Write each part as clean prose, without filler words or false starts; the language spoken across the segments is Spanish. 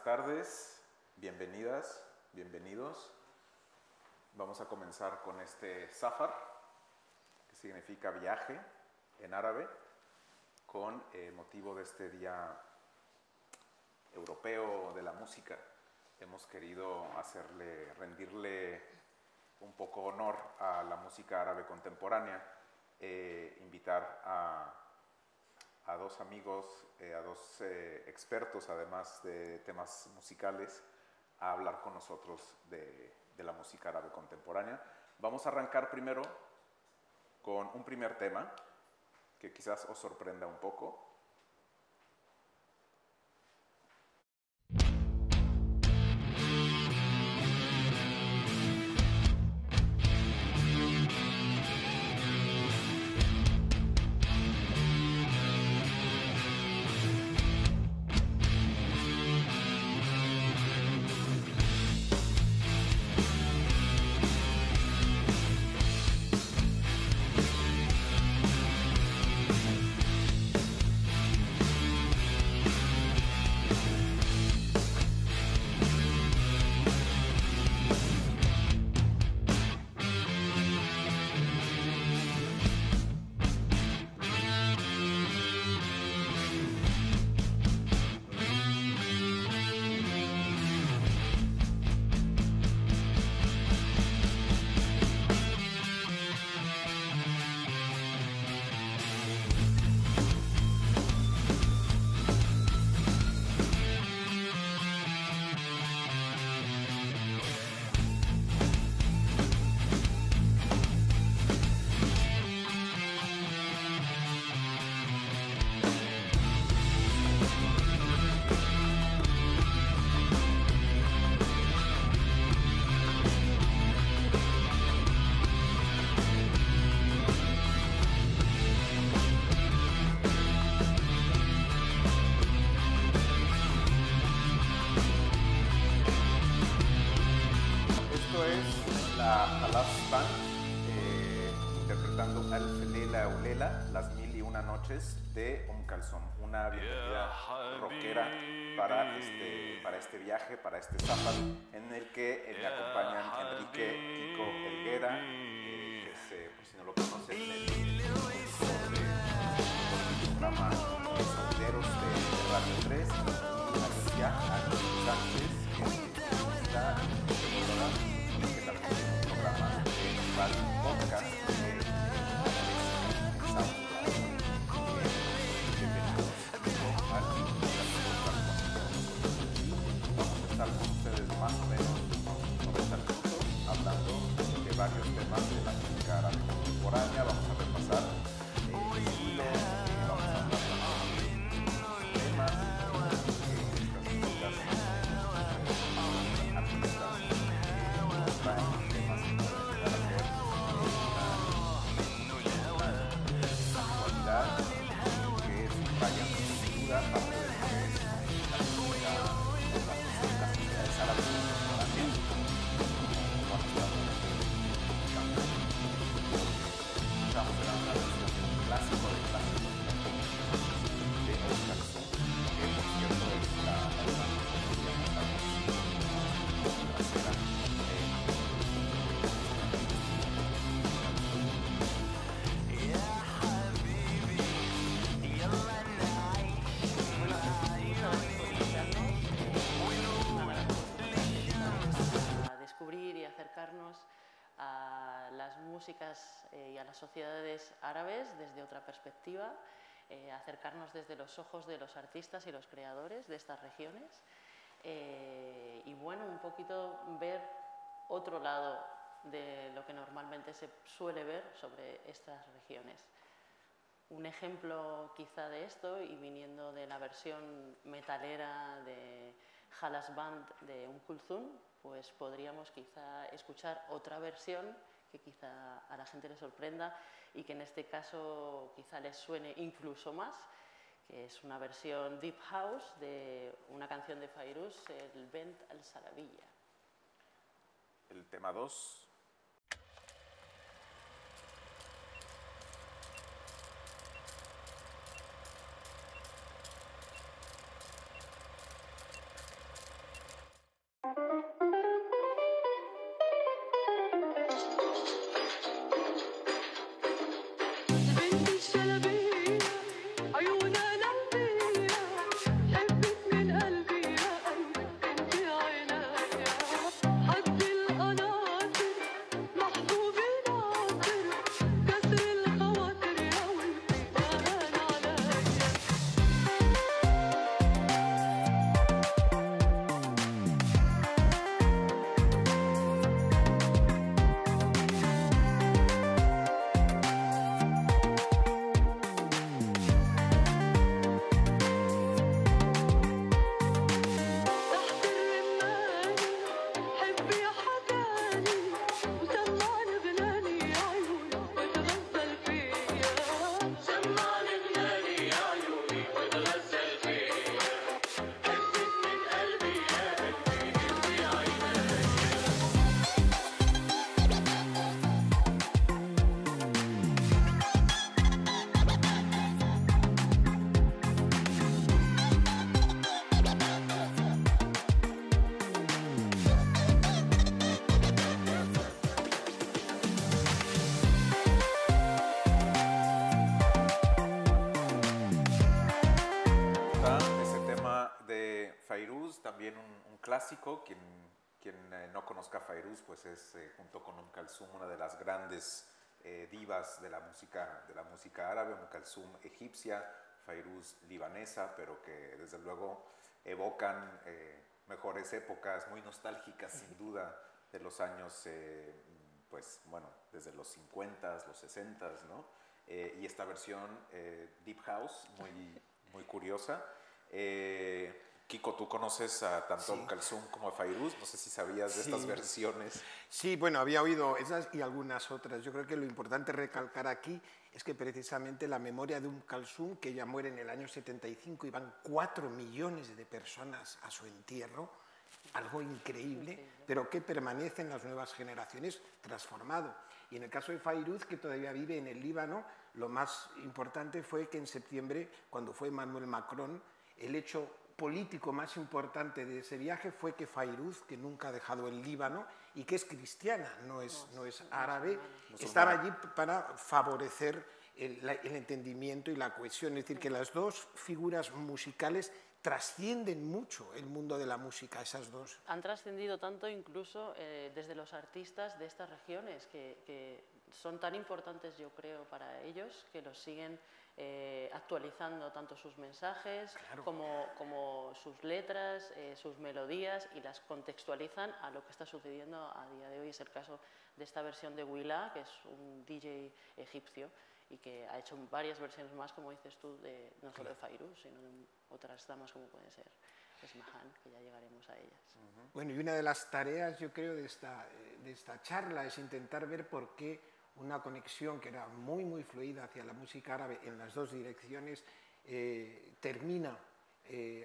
tardes, bienvenidas, bienvenidos. Vamos a comenzar con este safar, que significa viaje en árabe, con motivo de este Día Europeo de la Música. Hemos querido rendirle un poco honor a la música árabe contemporánea, invitar a dos amigos, a dos expertos, además de temas musicales, a hablar con nosotros de la música árabe contemporánea. Vamos a arrancar primero con un primer tema que quizás os sorprenda un poco. Interpretando Alf Lela o Lela, Las Mil y Una Noches de Kalsoum, una bienvenida rockera para este viaje, para este safar, en el que me acompañan Enrique Kiko Helguera, que es, por si no lo conocen, el programa Sonideros de Radio 3, y Alicia Sánchez, que está que también tiene un programa de radio podcast estar con ustedes más o menos 90 minutos hablando de varios temas de la música árabe contemporánea. Vamos a repasar estilos, vamos a hablar también de temas, estas músicas, artistas nos traen temas que pueden llegar a ser una sensualidad que subrayan sin duda parte de lo que es la música, las sociedades árabes contemporáneas. Estamos en una versión de un clásico de clásicos de Kalsoum, que por cierto es la trasera. Descubrir y acercarnos a las músicas y a las sociedades árabes desde otra perspectiva, acercarnos desde los ojos de los artistas y los creadores de estas regiones y bueno, un poquito ver otro lado de lo que normalmente se suele ver sobre estas regiones. Un ejemplo quizá de esto, y viniendo de la versión metalera de Halas Band de Kalsoum, pues podríamos quizá escuchar otra versión que quizá a la gente le sorprenda y que en este caso quizá les suene incluso más, que es una versión Deep House de una canción de Fairuz, el Bent al-Salabiyya. El tema 2. también un clásico. Quien no conozca a Fairuz, pues es junto con Kalsum una de las grandes divas de la música árabe. Kalsum egipcia, Fairuz libanesa, pero que desde luego evocan mejores épocas, muy nostálgicas sin duda, de los años, pues bueno, desde los 50s, los 60s, ¿no? Y esta versión Deep House, muy curiosa. Kiko, tú conoces tanto a Kalsum como a Fairuz, no sé si sabías de estas versiones. Sí, bueno, había oído esas y algunas otras. Yo creo que lo importante recalcar aquí es que precisamente la memoria de Kalsum, que ella muere en el año 75 y van 4 millones de personas a su entierro, algo increíble, pero que permanece en las nuevas generaciones transformado. Y en el caso de Fairuz, que todavía vive en el Líbano, lo más importante fue que en septiembre, cuando fue Emmanuel Macron, el hecho político más importante de ese viaje fue que Fairuz, que nunca ha dejado el Líbano y que es cristiana, no es árabe, estaba allí para favorecer el entendimiento y la cohesión. Es decir, que las dos figuras musicales trascienden mucho el mundo de la música, esas dos. Han trascendido tanto incluso desde los artistas de estas regiones, que son tan importantes, yo creo, para ellos, que los siguen actualizando tanto sus mensajes como sus letras, sus melodías, y las contextualizan a lo que está sucediendo a día de hoy. Es el caso de esta versión de Wila, que es un DJ egipcio y que ha hecho varias versiones más, como dices tú, no solo de Fairuz, sino de otras damas como puede ser Esmahan, que ya llegaremos a ellas. Bueno, y una de las tareas, yo creo, de esta charla es intentar ver por qué una conexión que era muy fluida hacia la música árabe en las dos direcciones termina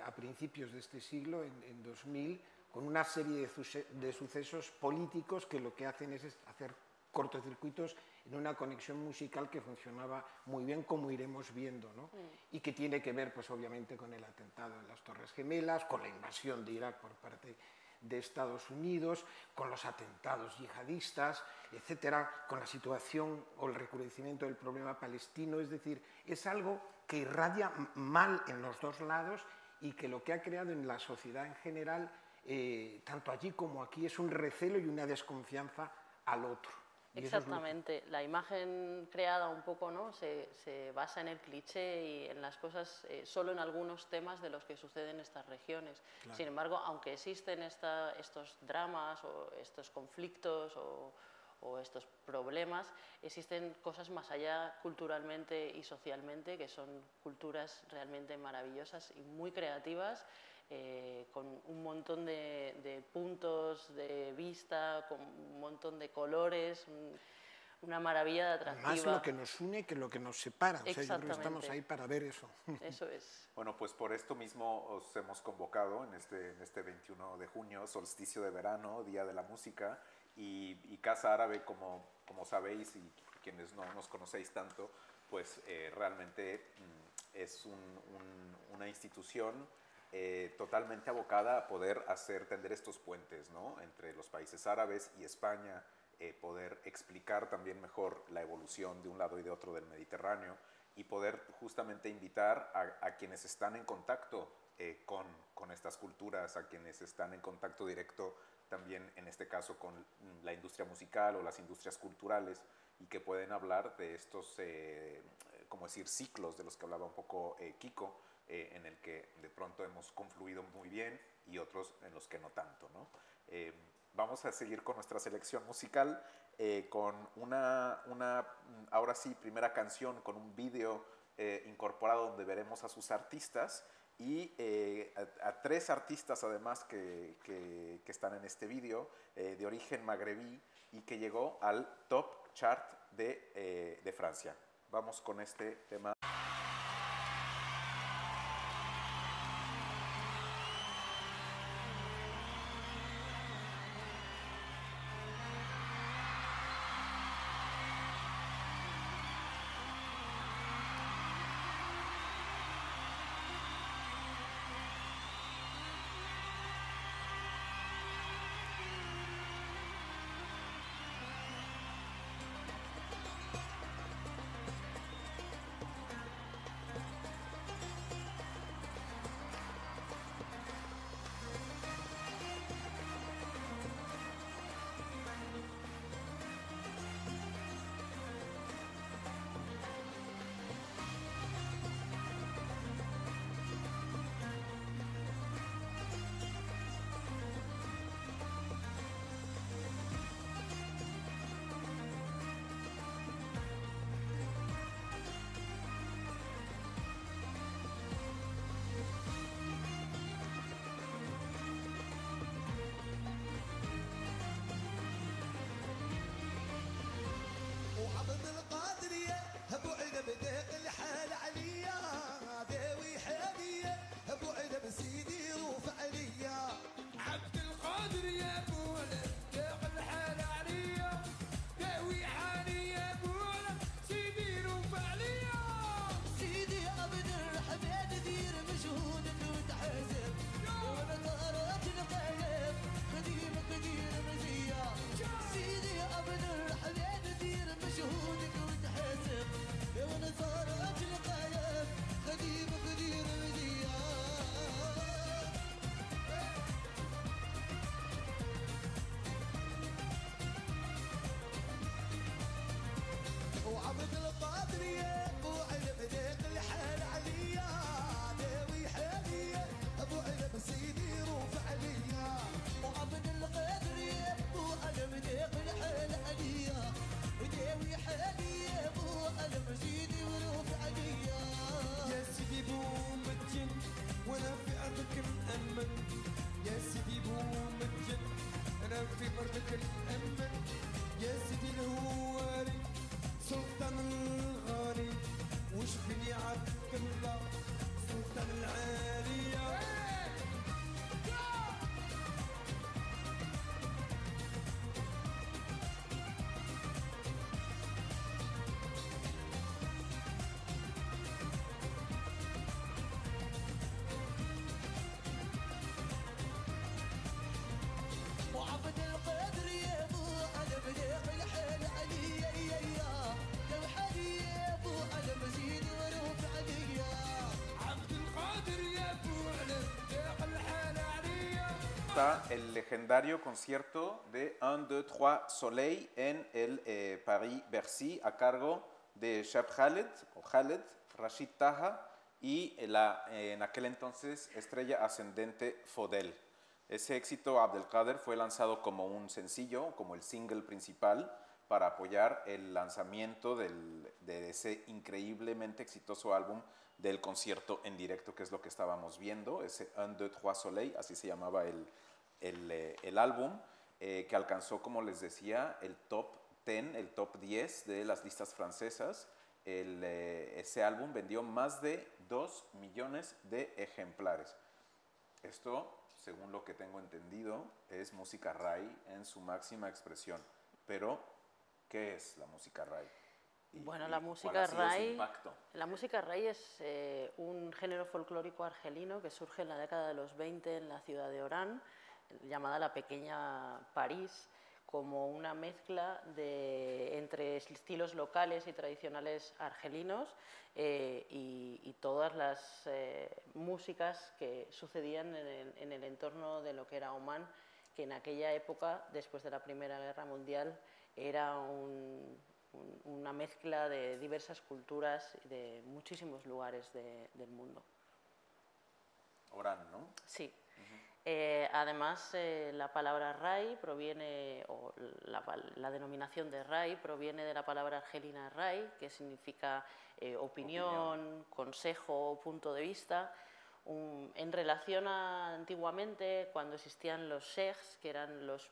a principios de este siglo, en 2000, con una serie de sucesos políticos que lo que hacen es hacer cortocircuitos en una conexión musical que funcionaba muy bien, como iremos viendo, ¿no? Y que tiene que ver, pues obviamente, con el atentado en las Torres Gemelas, con la invasión de Irak por parte de Estados Unidos, con los atentados yihadistas, etcétera, con la situación o el recrudecimiento del problema palestino. Es decir, es algo que irradia mal en los dos lados y que lo que ha creado en la sociedad en general, tanto allí como aquí, es un recelo y una desconfianza al otro. Exactamente, la imagen creada un poco, ¿no?, se basa en el cliché y en las cosas, solo en algunos temas de los que suceden en estas regiones. Claro. Sin embargo, aunque existen estos dramas o estos conflictos o estos problemas, existen cosas más allá culturalmente y socialmente, que son culturas realmente maravillosas y muy creativas, con un montón de puntos de vista, con un montón de colores, una maravilla de atractiva. Más lo que nos une que lo que nos separa. O sea, yo creo que estamos ahí para ver eso. Eso es. Bueno, pues por esto mismo os hemos convocado en este 21 de junio, solsticio de verano, Día de la Música, y Casa Árabe, como sabéis, y quienes no nos conocéis tanto, pues realmente es una institución totalmente abocada a poder tender estos puentes, ¿no?, entre los países árabes y España, poder explicar también mejor la evolución de un lado y de otro del Mediterráneo, y poder justamente invitar a quienes están en contacto con estas culturas, a quienes están en contacto directo también, en este caso, con la industria musical o las industrias culturales, y que pueden hablar de estos, como decir, ciclos de los que hablaba un poco Kiko, en el que de pronto hemos confluido muy bien y otros en los que no tanto, ¿no? Vamos a seguir con nuestra selección musical, con ahora sí, primera canción con un vídeo incorporado donde veremos a sus artistas y a tres artistas además que están en este vídeo, de origen magrebí, y que llegó al top chart de Francia. Vamos con este tema. بداق الحال عليا داوي حاليا ابو علم سيدي روف عليا عبد القادر يا بولا داق الحال عليا داوي حالي يا بولا سيدي روف عليا سيدي عبد الحميد دير مجهودك وتحاسب وانا طارت القلب قديم قدير مزيا سيدي عبد الحميد دير مجهودك وتحاسب وانا طارت القلب قديم قدير مزيا وعبد القادر يا ابو علم داق الحال عليا داوي حاليا ابو علم سيدي روف عليا وعبد القادر يا ابو علم داق الحال عليا وداوي حاليا ابو علم سيدي وروف عليا يا سيدي بومتجن وانا في ارضك مأمن يا سيدي بومتجن انا في ارضك مأمن يا سيدي الهواري سلطان الغالي وش بني عبد الله سلطان العالية وعبد القادر يا ابو علم داق الحال عليا يا لو حالي يا ابو علم زيد وروف عليا عبد القادر يا بولا داق الحال عليا Está el legendario concierto de Un, Deux, Trois Soleil en el Paris-Bercy a cargo de Cheb Khaled, o Khaled, Rashid Taha y en aquel entonces estrella ascendente Fodel. Ese éxito, Abdelkader, fue lanzado como un sencillo, como el single principal, para apoyar el lanzamiento de ese increíblemente exitoso álbum del concierto en directo, que es lo que estábamos viendo, ese Un, Deux, Trois Soleil, así se llamaba el álbum, que alcanzó, como les decía, el top 10, el top 10 de las listas francesas. Ese álbum vendió más de 2 millones de ejemplares. Esto, según lo que tengo entendido, es música rai en su máxima expresión. Pero, ¿qué es la música rai? Bueno, ¿Y la cuál música ha sido su rai, impacto? la música rai es un género folclórico argelino que surge en la década de los 20 en la ciudad de Orán, llamada la Pequeña París, como una mezcla entre estilos locales y tradicionales argelinos y todas las músicas que sucedían en el entorno de lo que era Omán, que en aquella época, después de la Primera Guerra Mundial, era una mezcla de diversas culturas y de muchísimos lugares del mundo. Orán, ¿no? Sí. Además, la palabra rai proviene, o la denominación de rai proviene de la palabra argelina rai, que significa opinión, consejo, punto de vista. En relación a antiguamente, cuando existían los sheikhs, que eran los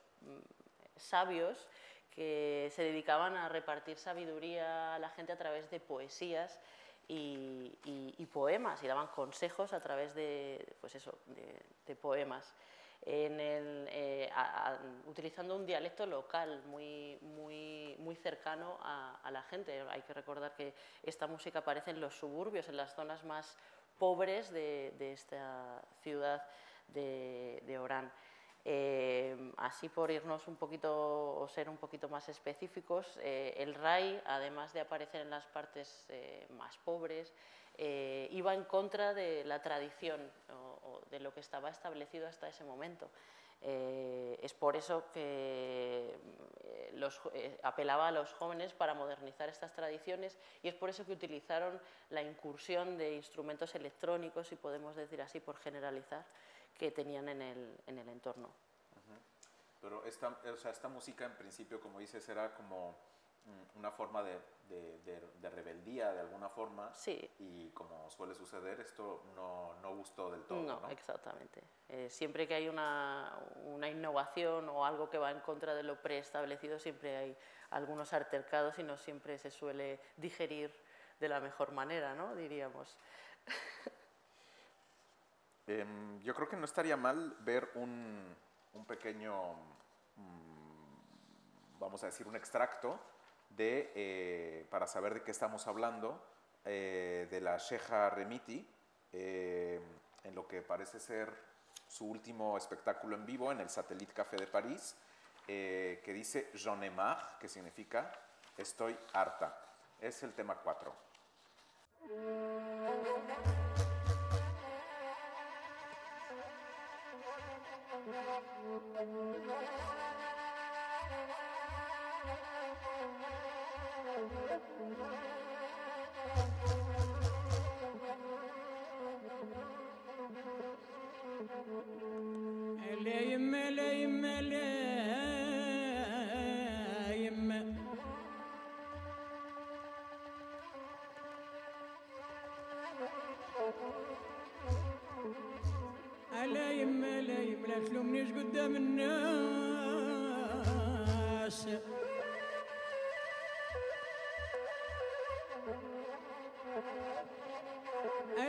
sabios, que se dedicaban a repartir sabiduría a la gente a través de poesías y poemas, y daban consejos a través de, pues eso, de poemas, utilizando un dialecto local muy cercano a la gente. Hay que recordar que esta música aparece en los suburbios, en las zonas más pobres de esta ciudad de Orán. Así, por irnos un poquito o ser un poquito más específicos, el rai, además de aparecer en las partes más pobres, iba en contra de la tradición o de lo que estaba establecido hasta ese momento. Es por eso que apelaba a los jóvenes para modernizar estas tradiciones, y es por eso que utilizaron la incursión de instrumentos electrónicos, si podemos decir así por generalizar, que tenían en el entorno. Pero esta música, en principio, como dices, era como una forma de rebeldía, de alguna forma. Sí. Y como suele suceder, esto no gustó del todo, ¿no? No, exactamente. Siempre que hay una innovación o algo que va en contra de lo preestablecido, siempre hay algunos altercados y no siempre se suele digerir de la mejor manera, ¿no? Diríamos. Yo creo que no estaría mal ver un pequeño, vamos a decir, un extracto para saber de qué estamos hablando, de la Sheikha Remiti, en lo que parece ser su último espectáculo en vivo en el Satellite Café de París, que dice J'en ai marre, que significa estoy harta. Es el tema 4. لا يما لا يما لا يما لا يما لا يما لا تلومنيش قدام الناس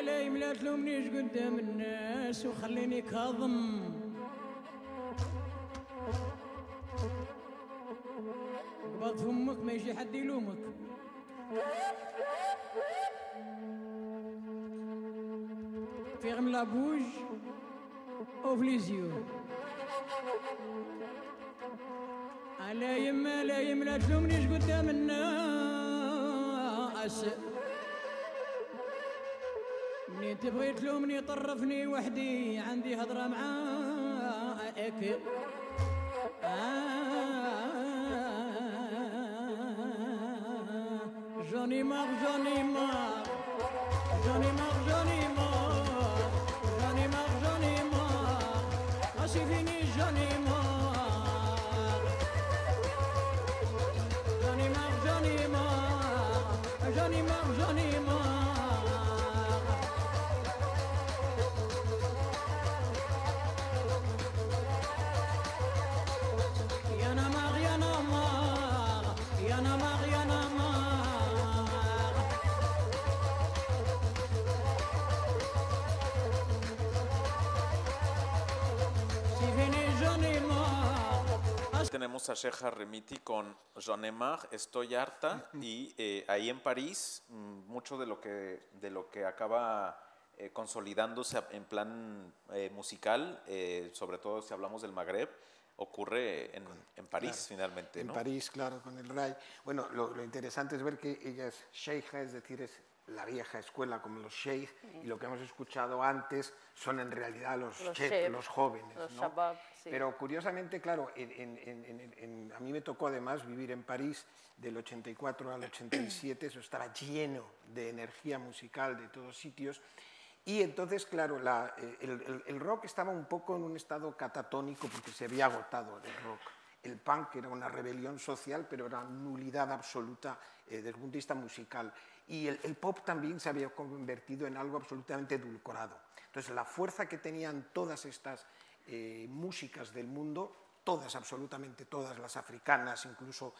لا يما لا تلومنيش قدام الناس وخليني كاظم قبض فمك ما يجي حد يلومك ferme la bouche ouvre les yeux لا يما لا يما لا تلومنيش قدام الناس منين تبغي تلومني طرفني وحدي عندي هضرة معاك J'en ai marre, j'en ai marre, j'en ai marre, j'en ai marre, j'en ai marre, j'en ai marre, ah c'est fini, j'en ai marre, j'en ai marre, j'en ai marre, j'en ai marre, j'en ai marre. Y'en a marre, y'en a marre, y'en a marre, y'en a marre. Tenemos a Sheikha Remiti con J'en ai marre, estoy harta, y ahí en París mucho de lo que acaba consolidándose en plan musical, sobre todo si hablamos del Magreb, ocurre en París, claro, finalmente, ¿no? En París, claro, con el RAI. Bueno, lo interesante es ver que ella es sheikha, es decir, es la vieja escuela como los sheikh, y lo que hemos escuchado antes son en realidad los jóvenes, los ¿no? shabab, sí. Pero curiosamente, claro, a mí me tocó además vivir en París del 84 al 87, eso estaba lleno de energía musical de todos sitios, y entonces, claro, el rock estaba un poco en un estado catatónico porque se había agotado el rock. El punk era una rebelión social, pero era nulidad absoluta desde el punto de vista musical. Y el pop también se había convertido en algo absolutamente edulcorado. Entonces, la fuerza que tenían todas estas músicas del mundo, todas, absolutamente todas, las africanas, incluso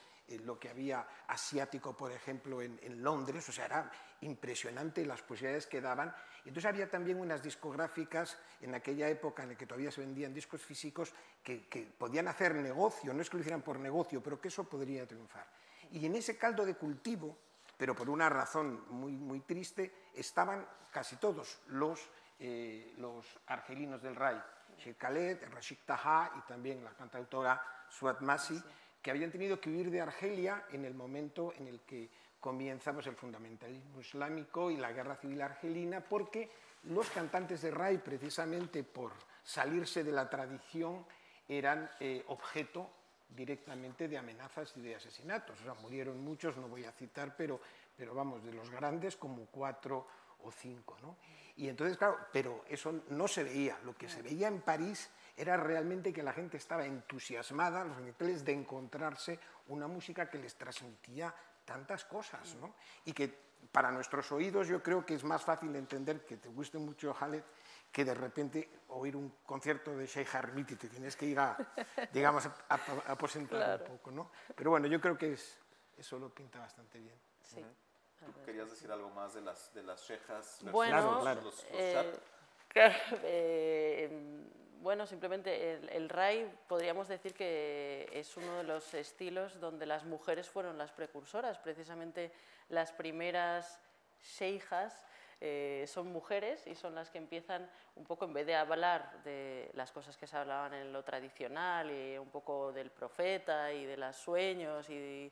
lo que había asiático, por ejemplo, en Londres, o sea, era impresionante las posibilidades que daban. Y entonces había también unas discográficas en aquella época en la que todavía se vendían discos físicos que podían hacer negocio, no es que lo hicieran por negocio, pero que eso podría triunfar. Y en ese caldo de cultivo, pero por una razón muy, muy triste, estaban casi todos los argelinos del RAI, Sheikh Khaled, Rashid Taha y también la cantautora Suad Masi, que habían tenido que huir de Argelia en el momento en el que comienza pues, el fundamentalismo islámico y la guerra civil argelina, porque los cantantes de RAI, precisamente por salirse de la tradición, eran objeto directamente de amenazas y de asesinatos. O sea, murieron muchos, no voy a citar, pero vamos, de los grandes como 4 o 5, ¿no? Y entonces, claro, pero eso no se veía. Lo que se veía en París era realmente que la gente estaba entusiasmada, los intelectuales, de encontrarse una música que les transmitía tantas cosas, ¿no? Y que para nuestros oídos yo creo que es más fácil entender que te guste mucho Khaled que de repente oír un concierto de Sheikha Remiti, te tienes que ir a, digamos, a aposentar un poco, ¿no? Pero bueno, yo creo que eso lo pinta bastante bien. Sí. ¿Querías decir algo más de las shejas? Bueno, Claro. Los shab? claro, bueno, simplemente el rai podríamos decir que es uno de los estilos donde las mujeres fueron las precursoras. Precisamente las primeras sheijas son mujeres y son las que empiezan un poco, en vez de hablar de las cosas que se hablaban en lo tradicional y un poco del profeta y de los sueños y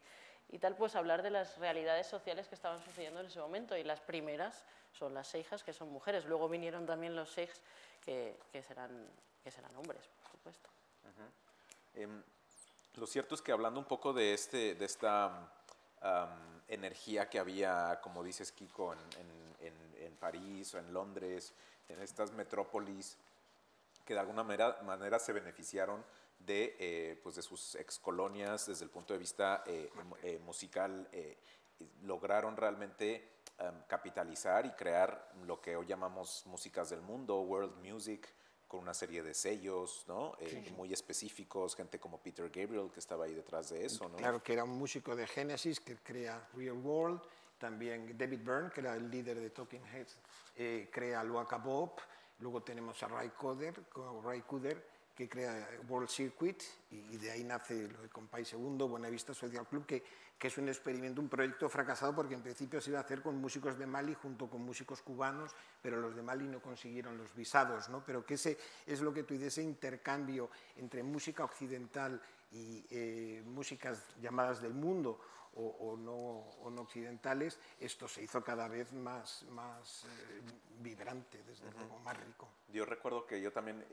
tal, pues hablar de las realidades sociales que estaban sucediendo en ese momento, y las primeras son las sheijas, que son mujeres. Luego vinieron también los sheikhs, que serán hombres, por supuesto. Lo cierto es que hablando un poco de esta energía que había, como dices, Kiko, en París o en Londres, en estas metrópolis, que de alguna manera se beneficiaron pues de sus excolonias desde el punto de vista musical, lograron realmente capitalizar y crear lo que hoy llamamos músicas del mundo, world music, con una serie de sellos, ¿no? Muy específicos, gente como Peter Gabriel, que estaba ahí detrás de eso, ¿no? Claro, que era un músico de Genesis que crea Real World. También David Byrne, que era el líder de Talking Heads, crea Luaka Bob. Luego tenemos a Ray Cooder, que crea World Circuit, y de ahí nace lo de Compay Segundo, Buenavista Social Club, que es un experimento, un proyecto fracasado, porque en principio se iba a hacer con músicos de Mali junto con músicos cubanos, pero los de Mali no consiguieron los visados, ¿no? Pero que ese es lo que tú dices, ese intercambio entre música occidental y músicas llamadas del mundo o no occidentales, esto se hizo cada vez más vibrante, desde luego, más rico. Yo recuerdo que yo también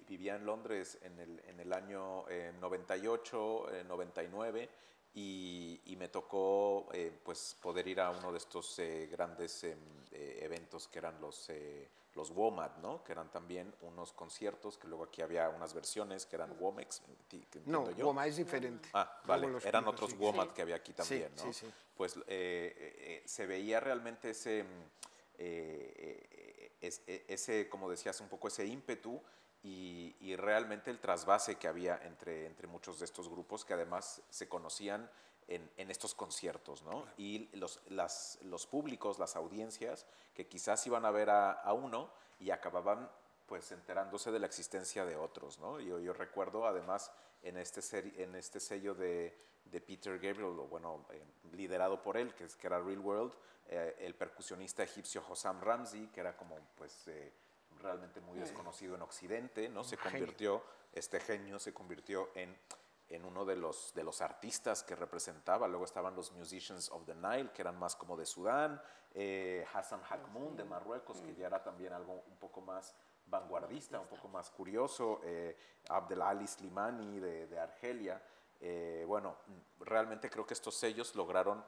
vivía en Londres en el año 98, 99, y me tocó pues poder ir a uno de estos grandes eventos que eran los WOMAD, ¿no? Que eran también unos conciertos, que luego aquí había unas versiones que eran WOMEX. No, WOMAD es diferente. Vale, eran explico, otros sí. WOMAD Sí. que había aquí también, Sí, ¿no? sí. Pues se veía realmente ese, como decías, un poco ese ímpetu y realmente el trasvase que había entre muchos de estos grupos, que además se conocían en estos conciertos, ¿no? Y los públicos, las audiencias, que quizás iban a ver a uno y acababan pues enterándose de la existencia de otros, ¿no? Yo recuerdo además en este sello de Peter Gabriel, o bueno, liderado por él, que era Real World, el percusionista egipcio Hossam Ramzi, que era como pues realmente muy desconocido en Occidente, ¿no? Este genio se convirtió en uno de los artistas que representaba. Luego estaban los Musicians of the Nile, que eran más como de Sudán, Hassan Hakmoun de Marruecos, que ya era también algo un poco más vanguardista, un poco más curioso, Abdelali Slimani de Argelia. Bueno, realmente creo que estos sellos lograron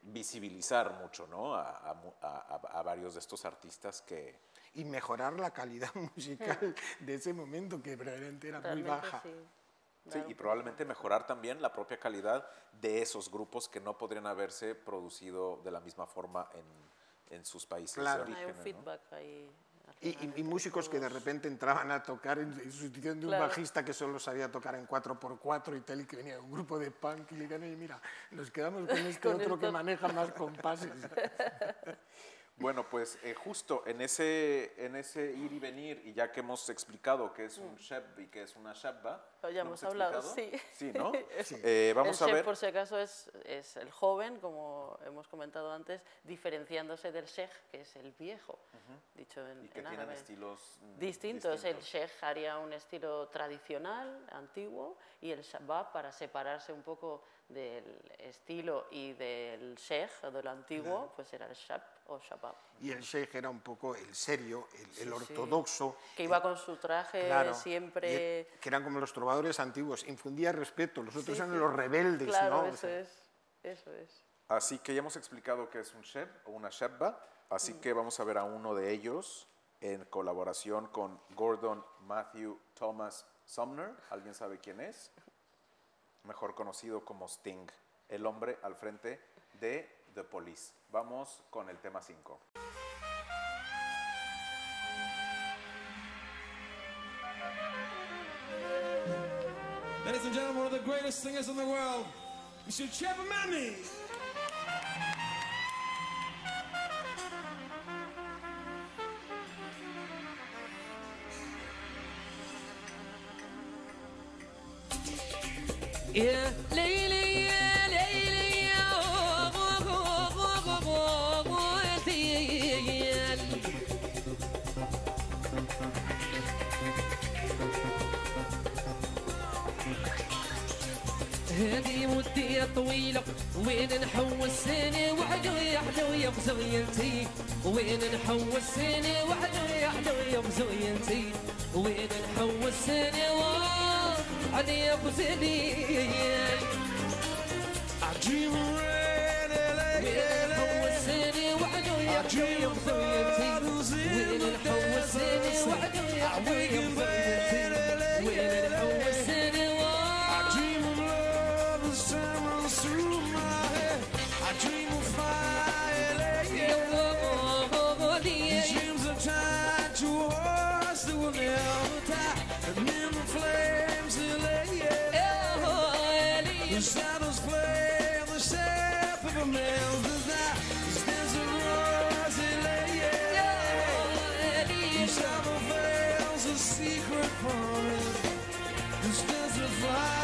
visibilizar mucho, ¿no? a varios de estos artistas que... Y mejorar la calidad musical de ese momento, que realmente era muy baja. Sí, y probablemente mejorar también la propia calidad de esos grupos que no podrían haberse producido de la misma forma en sus países de origen. Hay un feedback ahí. Y músicos que de repente entraban a tocar en sustitución de un bajista que solo sabía tocar en 4x4 y tal, y que venía un grupo de punk y le digan, oye, mira, nos quedamos con este otro que maneja más compases. Bueno, pues justo en ese ir y venir, y ya que hemos explicado qué es un sheb y qué es una shabba, Ya hemos hablado, sí. Sí, ¿no? Sí. Vamos el a sheb, ver. por si acaso, es el joven, como hemos comentado antes, diferenciándose del sheikh, que es el viejo, dicho en Y que en tienen árabe. estilos Distintos. El sheikh haría un estilo tradicional, antiguo, y el shabab, para separarse un poco del estilo y del sheikh, o de lo antiguo, pues era el shab o shabab. Y el sheikh era un poco el serio, el ortodoxo. Que iba con su traje siempre... Que eran como los trovadores antiguos, infundía respeto, los otros Sí, eran sí. los rebeldes, Claro, ¿no? eso es. Así que ya hemos explicado qué es un sheb o una shabba, así que vamos a ver a uno de ellos en colaboración con Gordon Matthew Thomas Sumner. ¿Alguien sabe quién es? Mejor conocido como Sting, el hombre al frente de The Police. Vamos con el tema 5. Ladies and gentlemen, one of the greatest singers in the world, Monsieur Chebamani. يا ليلي يا ليلي يا هذه مدة طويلة وين نحوس انا وحدوي حدوي بزوينتي وين نحوس انا وحدوي حدوي بزوينتي وين نحوس انا علي بزليل عجيب وين نحوس انا وحدوي حدوي بزوينتي وين نحوس انا وحدوي حدوي بزوينتي وين نحوس انا dream of fire, dreams of time to us that will never die. And in the flames, the shadows play on the shape of a man's desire. Stands a rose, the shadow veils a secret forest. Stands a fire.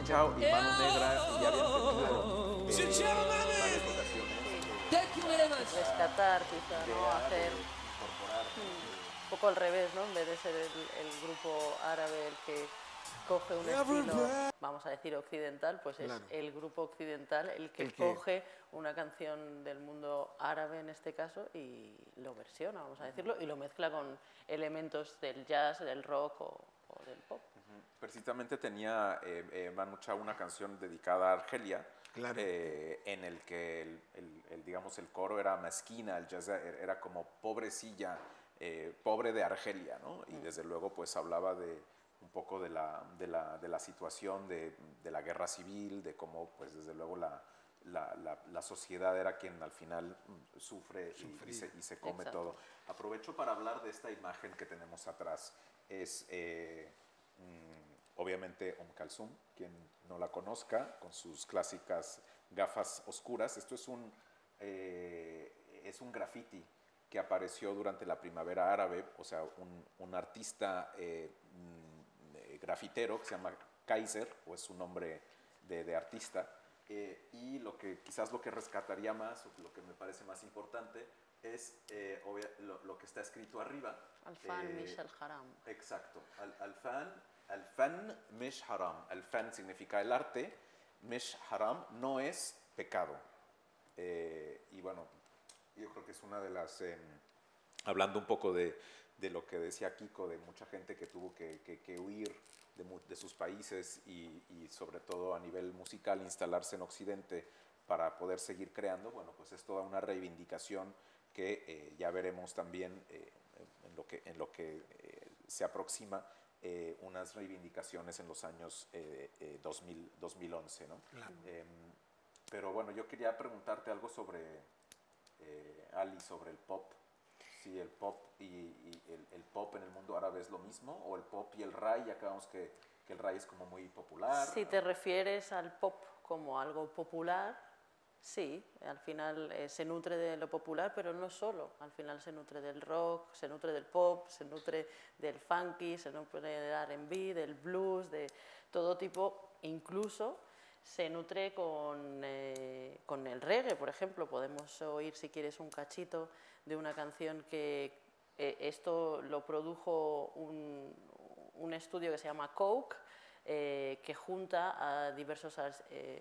Chao y Mano Negra ya habían tenido varias ocasiones. Rescatar, quizá, ¿no? Hacer un poco al revés, ¿no? En vez de ser el grupo árabe el que coge un estilo, vamos a decir, occidental, pues es el grupo occidental el que coge una canción del mundo árabe en este caso y lo versiona, vamos a decirlo, y lo mezcla con elementos del jazz, del rock o del pop. Precisamente tenía Manu Chao una canción dedicada a Argelia, en el que digamos, el coro era mezquina, el jazz era como pobrecilla, pobre de Argelia, ¿no? Y desde luego pues hablaba de un poco de la situación de la guerra civil, de cómo pues desde luego la sociedad era quien al final sufre y se come todo. Aprovecho para hablar de esta imagen que tenemos atrás. Es obviamente Kalsum, quien no la conozca, con sus clásicas gafas oscuras. Esto es un graffiti que apareció durante la primavera árabe, o sea, un artista grafitero que se llama Kaiser, o es su nombre de artista. Y quizás lo que rescataría más, o lo que me parece más importante, es lo que está escrito arriba. Al-Fan Mish al-Haram. Exacto. Al-Fan Mish Haram. Al-Fan significa el arte, Mish Haram no es pecado. Y bueno, yo creo que es una de las... hablando un poco de lo que decía Kiko, de mucha gente que tuvo que huir de sus países y sobre todo a nivel musical instalarse en Occidente para poder seguir creando, bueno, pues es toda una reivindicación que ya veremos también en lo que se aproxima unas reivindicaciones en los años 2011, ¿no? Claro. Pero bueno, yo quería preguntarte algo sobre, Ali, sobre el pop. Si el pop y el pop en el mundo árabe es lo mismo, o el pop y el ray, ya acabamos que el ray es como muy popular. Si te refieres al pop como algo popular, sí, al final se nutre de lo popular, pero no solo, al final se nutre del rock, se nutre del pop, se nutre del funky, se nutre del R&B, del blues, de todo tipo, incluso se nutre con el reggae, por ejemplo. Podemos oír, si quieres, un cachito de una canción que esto lo produjo un estudio que se llama Coke, que junta a diversos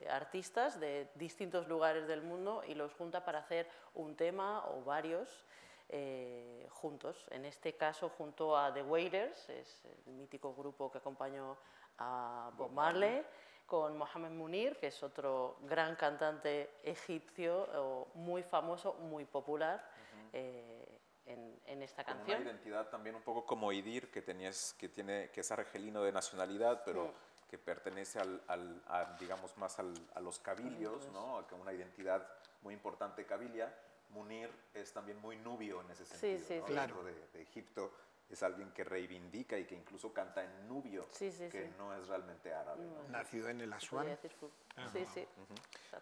artistas de distintos lugares del mundo y los junta para hacer un tema o varios juntos. En este caso, junto a The Wailers, es el mítico grupo que acompañó a Bob Marley, con Mohamed Munir, que es otro gran cantante egipcio, muy famoso, muy popular en esta con canción. Una identidad también un poco como Idir, que es argelino de nacionalidad, pero que pertenece digamos más a los cabilios, ¿no? Que una identidad muy importante cabilia. Munir es también muy nubio en ese sentido, Sí, sí, ¿no? sí. Dentro de Egipto es alguien que reivindica y que incluso canta en nubio, Sí, sí, que sí. no es realmente árabe, ¿no? Nacido en el Asuán. Sí, sí.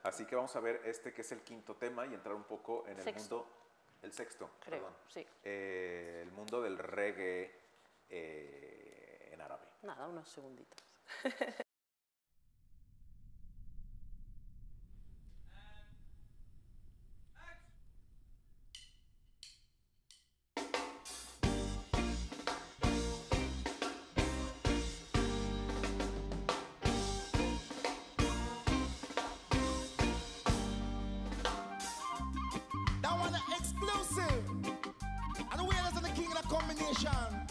Así que vamos a ver este que es el quinto tema y entrar un poco en el Sexto. mundo, el sexto, Creo, perdón. sí. El mundo del reggae en árabe. Nada, unos segunditos. That one exclusive. And the Wailers and the King of the combination.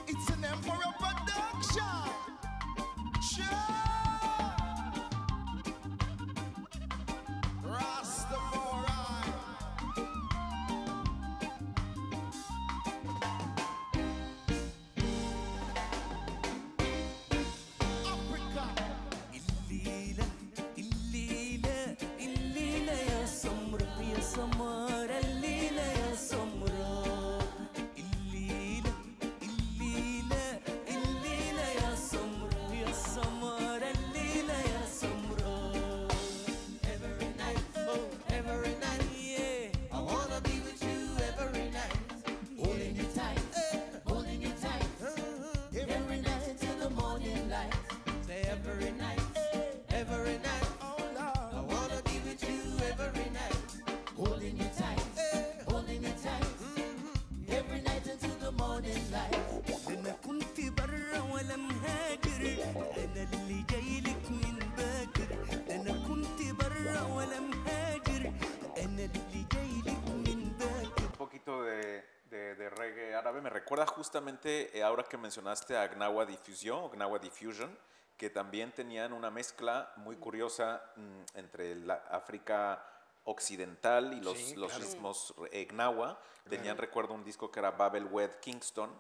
It's an Emperor production. Sure. Rastafari. Africa. الليلة الليلة الليلة يا سمرة يا سمرة الليلة يا سمرة الليلة الليلة الليلة يا سمرة يا سمرة الليلة يا سمرة Every night, oh, every night, yeah I wanna be with you every night Holding you tight, holding you tight Every night till the morning light Say every night, every night. Oh Lord. I wanna be with you every night. Holding you tight. Holding you tight. Every night until the morning light. أنا كنت برا ولا مهاجر أنا اللي جاي لك من باكر أنا كنت برا ولا مهاجر أنا اللي جاي لك من باكر Un poquito de reggae árabe. Me recuerda justamente, ahora que mencionaste a Gnawa Diffusion, que también tenían una mezcla muy curiosa entre la África occidental y los Sí, claro. ritmos Gnawa. Tenían, recuerdo, un disco que era Babel Wed Kingston,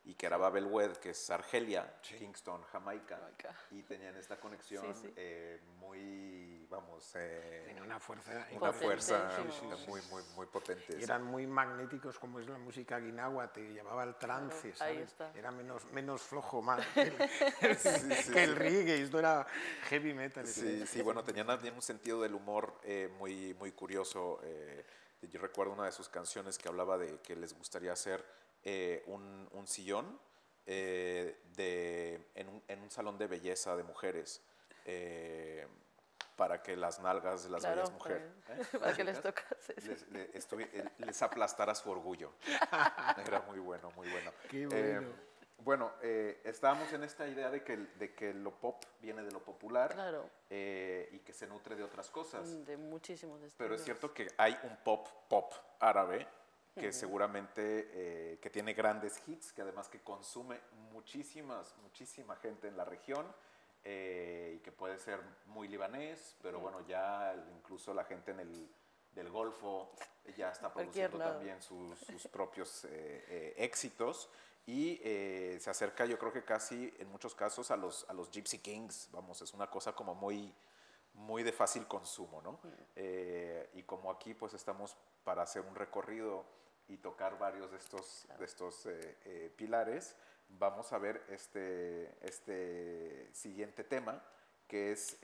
y que era Babel Wed, que es Argelia, Kingston, Jamaica, Jamaica. y tenían esta conexión Sí, sí. muy, vamos, Tenía una fuerza una fuerza Potentísimo. muy potente. Y eran muy magnéticos, como es la música guinagua, te llevaba al trance, Claro, ahí ¿sabes? está. Era menos flojo más que el reggae, esto era heavy metal. Sí, sí, bueno, tenían un sentido del humor muy curioso. Yo recuerdo una de sus canciones que hablaba de que les gustaría hacer un sillón en un salón de belleza de mujeres, para que las nalgas de las Claro, bellas mujeres para que les tocase. Sí. les aplastara su orgullo. Era muy bueno, muy bueno. Qué bueno. Bueno, estábamos en esta idea de que lo pop viene de lo popular, Claro. Y que se nutre de otras cosas. De muchísimos estilos. Pero es cierto que hay un pop árabe que seguramente que tiene grandes hits, que además que consume muchísima gente en la región, y que puede ser muy libanés, pero bueno, ya incluso la gente del Golfo ya está Cualquier produciendo lado. también sus propios éxitos. Y se acerca, yo creo que casi en muchos casos a los Gypsy Kings, vamos, es una cosa como muy de fácil consumo, ¿no? Y como aquí pues estamos para hacer un recorrido y tocar varios de estos pilares, vamos a ver este siguiente tema, que es,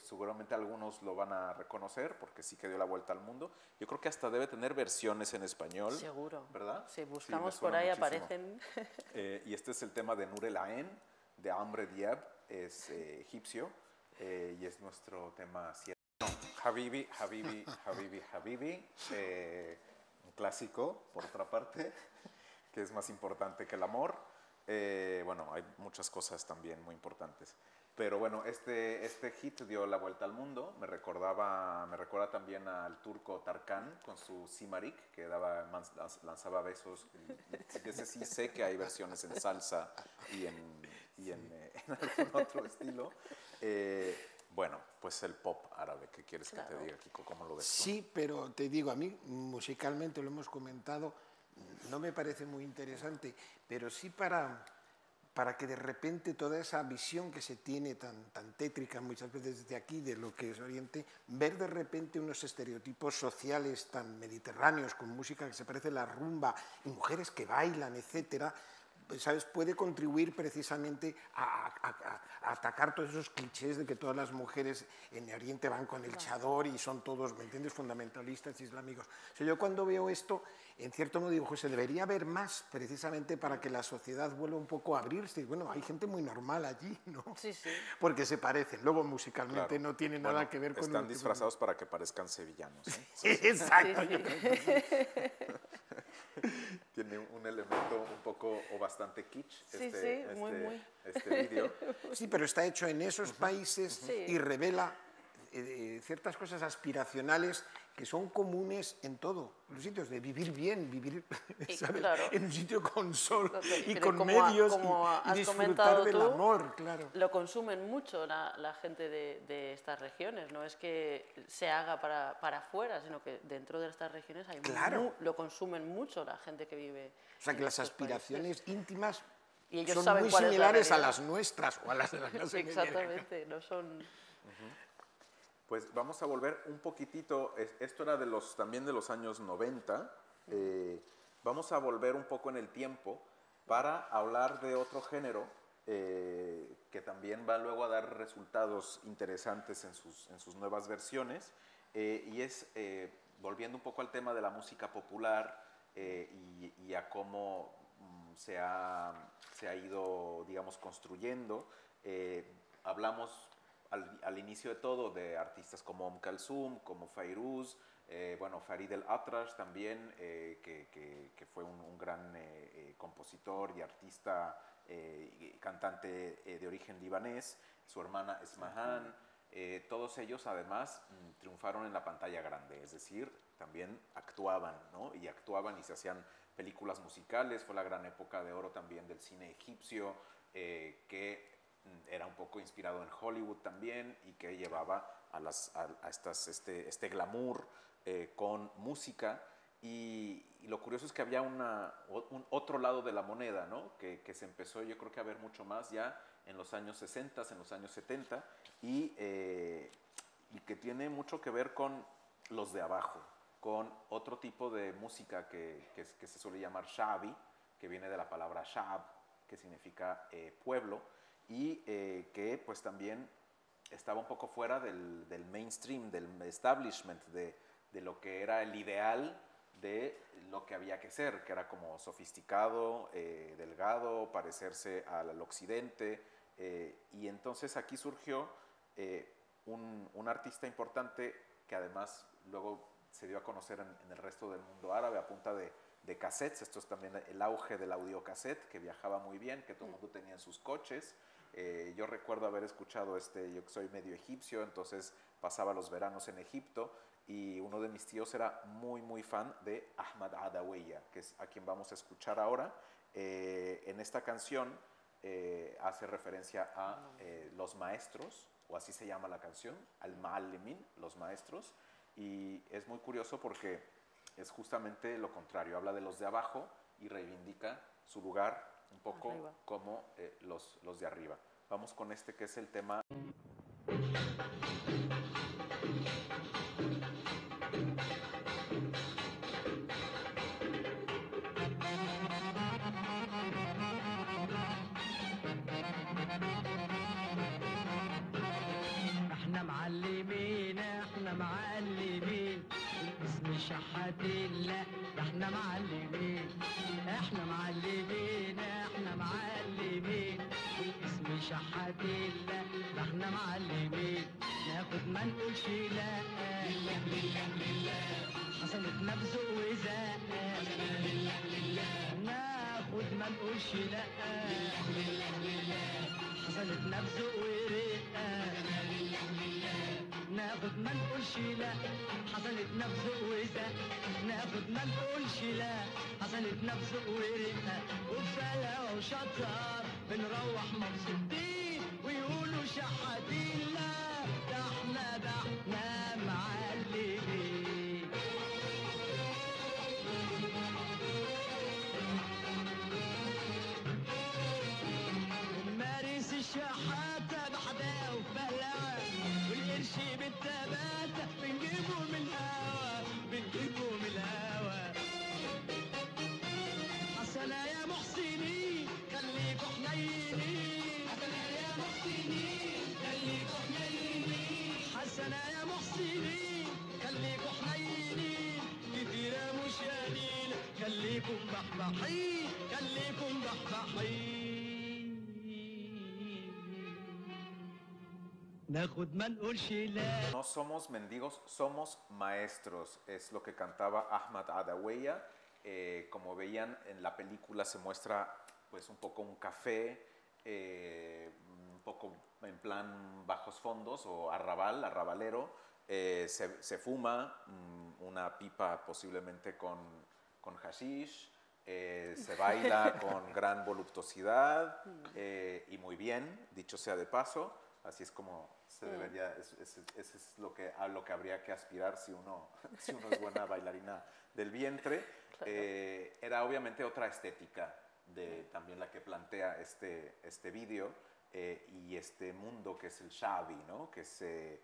seguramente algunos lo van a reconocer, porque sí que dio la vuelta al mundo. Yo creo que hasta debe tener versiones en español. Seguro. ¿Verdad? Si Sí, buscamos me por suena ahí muchísimo. aparecen. Y este es el tema de Nur El Ain, de Amre Diab, es egipcio, y es nuestro tema 7. Habibi, Habibi, Habibi, Habibi, un clásico, por otra parte, que es más importante que el amor. Bueno, hay muchas cosas también muy importantes. Pero bueno, este hit dio la vuelta al mundo. Me recuerda también al turco Tarkan con su Simarik, que lanzaba besos. De ese sí sé que hay versiones en salsa y en algún otro estilo. Bueno, pues el pop árabe, ¿qué quieres que te diga, Kiko? ¿Cómo lo ves tú? Sí, pero te digo, a mí musicalmente lo hemos comentado, no me parece muy interesante, pero sí para que de repente toda esa visión que se tiene tan tétrica muchas veces desde aquí, de lo que es Oriente, ver de repente unos estereotipos sociales tan mediterráneos, con música que se parece a la rumba, y mujeres que bailan, etcétera, ¿sabes? Puede contribuir precisamente a atacar todos esos clichés de que todas las mujeres en Oriente van con el chador y son todos, ¿me entiendes?, fundamentalistas islámicos. O sea, yo cuando veo esto, en cierto modo digo, se debería ver más precisamente para que la sociedad vuelva un poco a abrirse. Y bueno, hay gente muy normal allí, ¿no? Sí, sí. Porque se parecen. Luego musicalmente Claro. no tiene Bueno, nada que ver con... están disfrazados para que parezcan sevillanos, ¿eh? Exacto. Sí, sí. Tiene un elemento un poco o bastante kitsch Sí, sí, muy. este vídeo. Sí, pero está hecho en esos países Sí. y revela ciertas cosas aspiracionales que son comunes en todos los sitios, de vivir bien, vivir ¿sabes? Claro. En un sitio con sol y Pero con como medios como y has disfrutar comentado del tú, amor, claro. lo consumen mucho la gente de estas regiones. No es que se haga para afuera, sino que dentro de estas regiones hay Claro. lo consumen mucho la gente que vive. O sea, en que las estos aspiraciones países. íntimas Y ellos son saben muy cuál es la similares a realidad. las nuestras o a las de la clase media. Exactamente, no son. Pues vamos a volver un poquitito, esto era también de los años 90, vamos a volver un poco en el tiempo para hablar de otro género que también va luego a dar resultados interesantes en sus nuevas versiones, y es, volviendo un poco al tema de la música popular y a cómo se ha ido, digamos, construyendo. Hablamos al inicio de todo de artistas como Kalsum, como Fairuz, bueno, Farid El Atrash también, que fue un gran compositor y artista, cantante de origen libanés, su hermana Esmahan. Todos ellos además triunfaron en la pantalla grande, es decir, también actuaban, ¿no? Y actuaban y se hacían películas musicales. Fue la gran época de oro también del cine egipcio, que era un poco inspirado en Hollywood también, y que llevaba a este glamour con música. Y lo curioso es que había un otro lado de la moneda, ¿no? Que se empezó, yo creo que a ver mucho más ya en los años 60, en los años 70, y que tiene mucho que ver con los de abajo, con otro tipo de música que se suele llamar sha'bi, que viene de la palabra sha'ab, que significa pueblo, y que pues también estaba un poco fuera del mainstream, del establishment, de lo que era el ideal de lo que había que ser, que era como sofisticado, delgado, parecerse al occidente. Y entonces aquí surgió un artista importante que además luego se dio a conocer en el resto del mundo árabe a punta de cassettes. Esto es también el auge del audiocassette, que viajaba muy bien, que todo el mundo tenía en sus coches. Yo recuerdo haber escuchado yo que soy medio egipcio, entonces pasaba los veranos en Egipto, y uno de mis tíos era muy fan de Ahmad Adawiya, que es a quien vamos a escuchar ahora. En esta canción hace referencia a los maestros, o así se llama la canción, al-Ma'allimin, los maestros, y es muy curioso porque es justamente lo contrario, habla de los de abajo y reivindica su lugar un poco Arriba. como los de arriba. Vamos con este que es el tema. احنا معلمين احنا معلمين الاسم شحاتين لا احنا معلمين احنا معلمين احنا معلمين الاسم شحاتين لا احنا معلمين ناخد ما نقولش لا لله لله لله حسنة نبذ وزاء لله لله ناخد ما نقولش لا لله لله لله حسنة نبذ ورقة ناخد ما نقولش لا حصلت نبذ وزق ناخد ما نقولش لا حصلت نبذ ورقة وبفلا وشطار بنروح مبسوطين ويقولوا شحاتين لا ده احنا معلمين نمارس الشحاتة بحداوة وبهلاوة والقرش بالتباتة بنجيبه من الهوا بنجيبه من الهوا حسنا يا محسنين خليكوا حنينين حسنا يا محسنين خليكوا حنينين حسنا يا محسنين خليكوا حنينين كتيرة مش قليل خليكم بحبحين خليكم بحبحين ناخد ما نقولش لا No somos mendigos, somos maestros, es lo que cantaba Ahmad Adawiya. Como veían en la película se muestra pues un poco un café, un poco en plan bajos fondos o arrabalero. Se fuma una pipa posiblemente con hashish, se baila con gran voluptuosidad y muy bien, dicho sea de paso. Así es como se debería, ese es a lo que habría que aspirar si uno es buena bailarina del vientre. Claro. Era obviamente otra estética también la que plantea este vídeo y este mundo que es el Shabi, ¿no? Que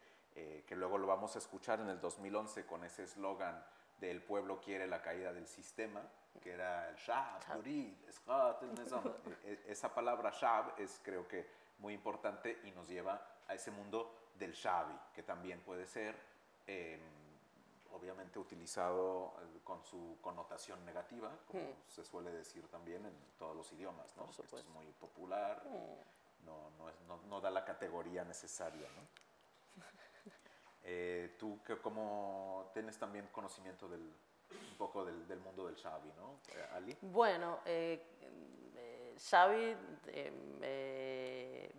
luego lo vamos a escuchar en el 2011 con ese eslogan de "El pueblo quiere la caída del sistema", que era el Shab, yurid, isqat al-nizam. Esa palabra Shab es, creo que, muy importante y nos lleva a ese mundo del Shabi, que también puede ser obviamente utilizado con su connotación negativa, como se suele decir también en todos los idiomas, ¿no? Por supuesto. Esto es muy popular, no da la categoría necesaria, ¿no? Tú ¿cómo tienes también conocimiento un poco del mundo del Shabi, ¿no, Ali? Bueno, Xavi,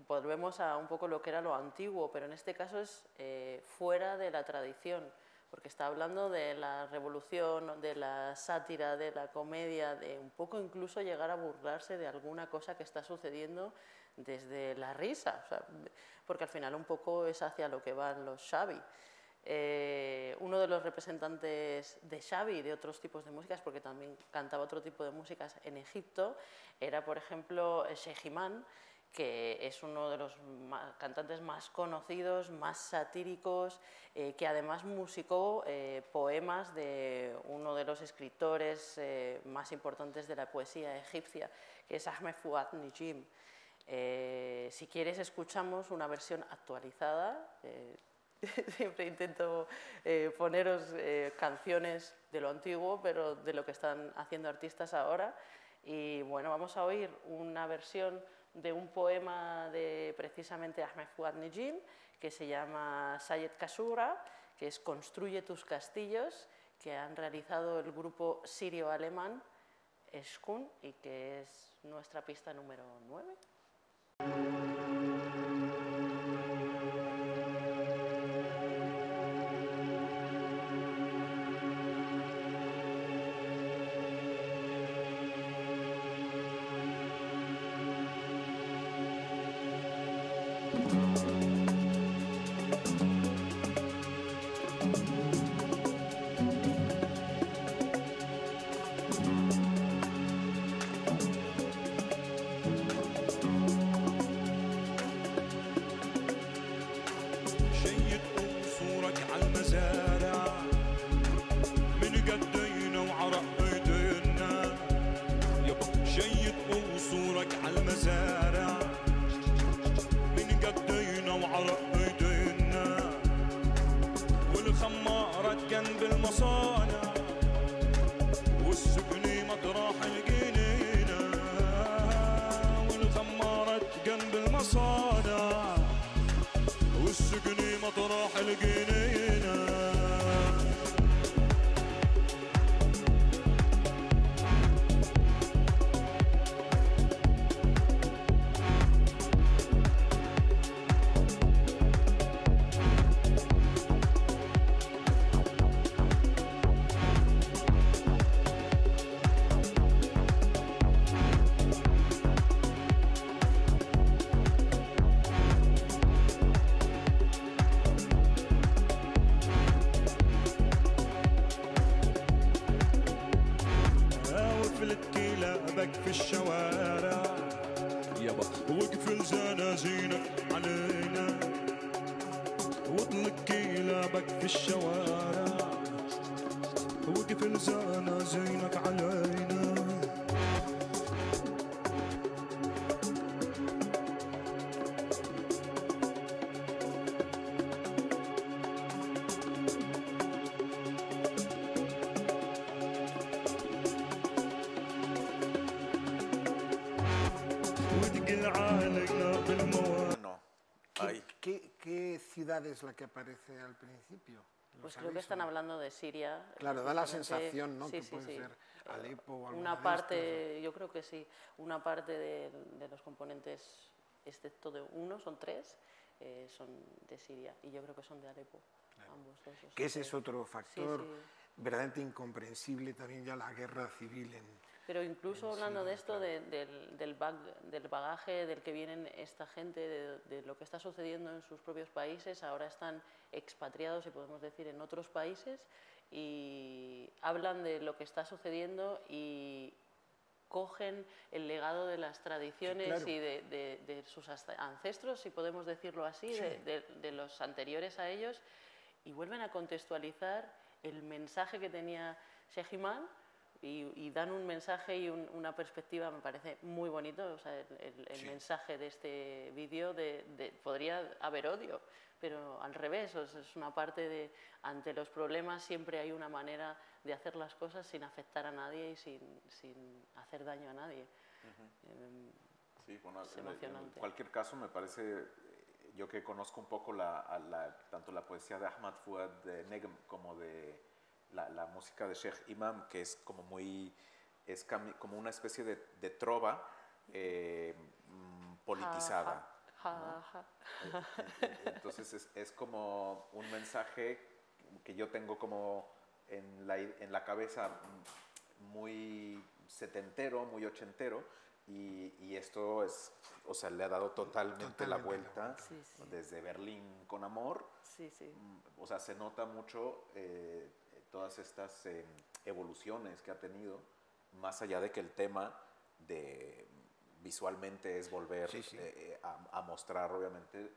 volvemos a un poco lo que era lo antiguo, pero en este caso es fuera de la tradición, porque está hablando de la revolución, de la sátira, de la comedia, de un poco incluso llegar a burlarse de alguna cosa que está sucediendo desde la risa, o sea, porque al final un poco es hacia lo que van los Xavi. Uno de los representantes de Xavi, de otros tipos de músicas, porque también cantaba otro tipo de músicas en Egipto, era por ejemplo Sheikh Imán, que es uno de los cantantes más conocidos, más satíricos, que además musicó poemas de uno de los escritores más importantes de la poesía egipcia, que es Ahmed Fuad Nijim. Si quieres escuchamos una versión actualizada, siempre intento poneros canciones de lo antiguo, pero de lo que están haciendo artistas ahora. Y bueno, vamos a oír una versión de un poema de precisamente Ahmed Fuad Negin, que se llama Sayed Kasura, que es Construye tus castillos, que han realizado el grupo sirio-alemán Eshkun y que es nuestra pista número 9. شيد قصورك عالمزارع من قدينا وعرق ايدينا يابا شيد قصورك عالمزارع من قدينا وعرق ايدينا والخمارات جنب المصانع والسجن مطرح الجنينة والخمارات جنب المصانع والسجن مطرح الجنينة وقفلت كلابك في الشوارع يابا وقفل زنازينك علينا واطلق كلابك في الشوارع وقفل زنازينك علينا وتقل علينا بالمواد No, ahí. ¿Qué ciudad es la que aparece al principio? ¿Lo Pues creo que sabéis están o no? hablando de Siria. Claro, da la precisamente. sensación, ¿no? Sí, que sí, puede sí. ser Alepo o alguna Una de parte, yo creo que sí, una parte de los componentes, excepto de uno, son 3, son de Siria y yo creo que son de Alepo, ambos dos. o sea que ese es otro factor sí. verdaderamente incomprensible también ya la guerra civil en... Pero incluso hablando de esto, del bagaje del que vienen esta gente, de lo que está sucediendo en sus propios países, ahora están expatriados, si podemos decir, en otros países y hablan de lo que está sucediendo y cogen el legado de las tradiciones claro. y de sus ancestros, si podemos decirlo así, de los anteriores a ellos, y vuelven a contextualizar el mensaje que tenía Sheikh Imam y dan un mensaje y una perspectiva, me parece muy bonito. O sea, el mensaje de este vídeo podría haber odio, pero al revés, o sea, es una parte de, ante los problemas siempre hay una manera de hacer las cosas sin afectar a nadie y sin hacer daño a nadie. Sí, bueno, Es en emocionante. cualquier caso me parece, yo que conozco un poco tanto la poesía de Ahmad Fuad Negm como de la música de Sheikh Imam, que es como como una especie de trova politizada. Entonces es como un mensaje que yo tengo como en la cabeza muy setentero, muy ochentero, y esto es, o sea, le ha dado totalmente la vuelta Sí, sí. desde Berlín con amor. Sí, sí. O sea, se nota mucho todas estas evoluciones que ha tenido, más allá de que el tema visualmente es volver a mostrar, obviamente,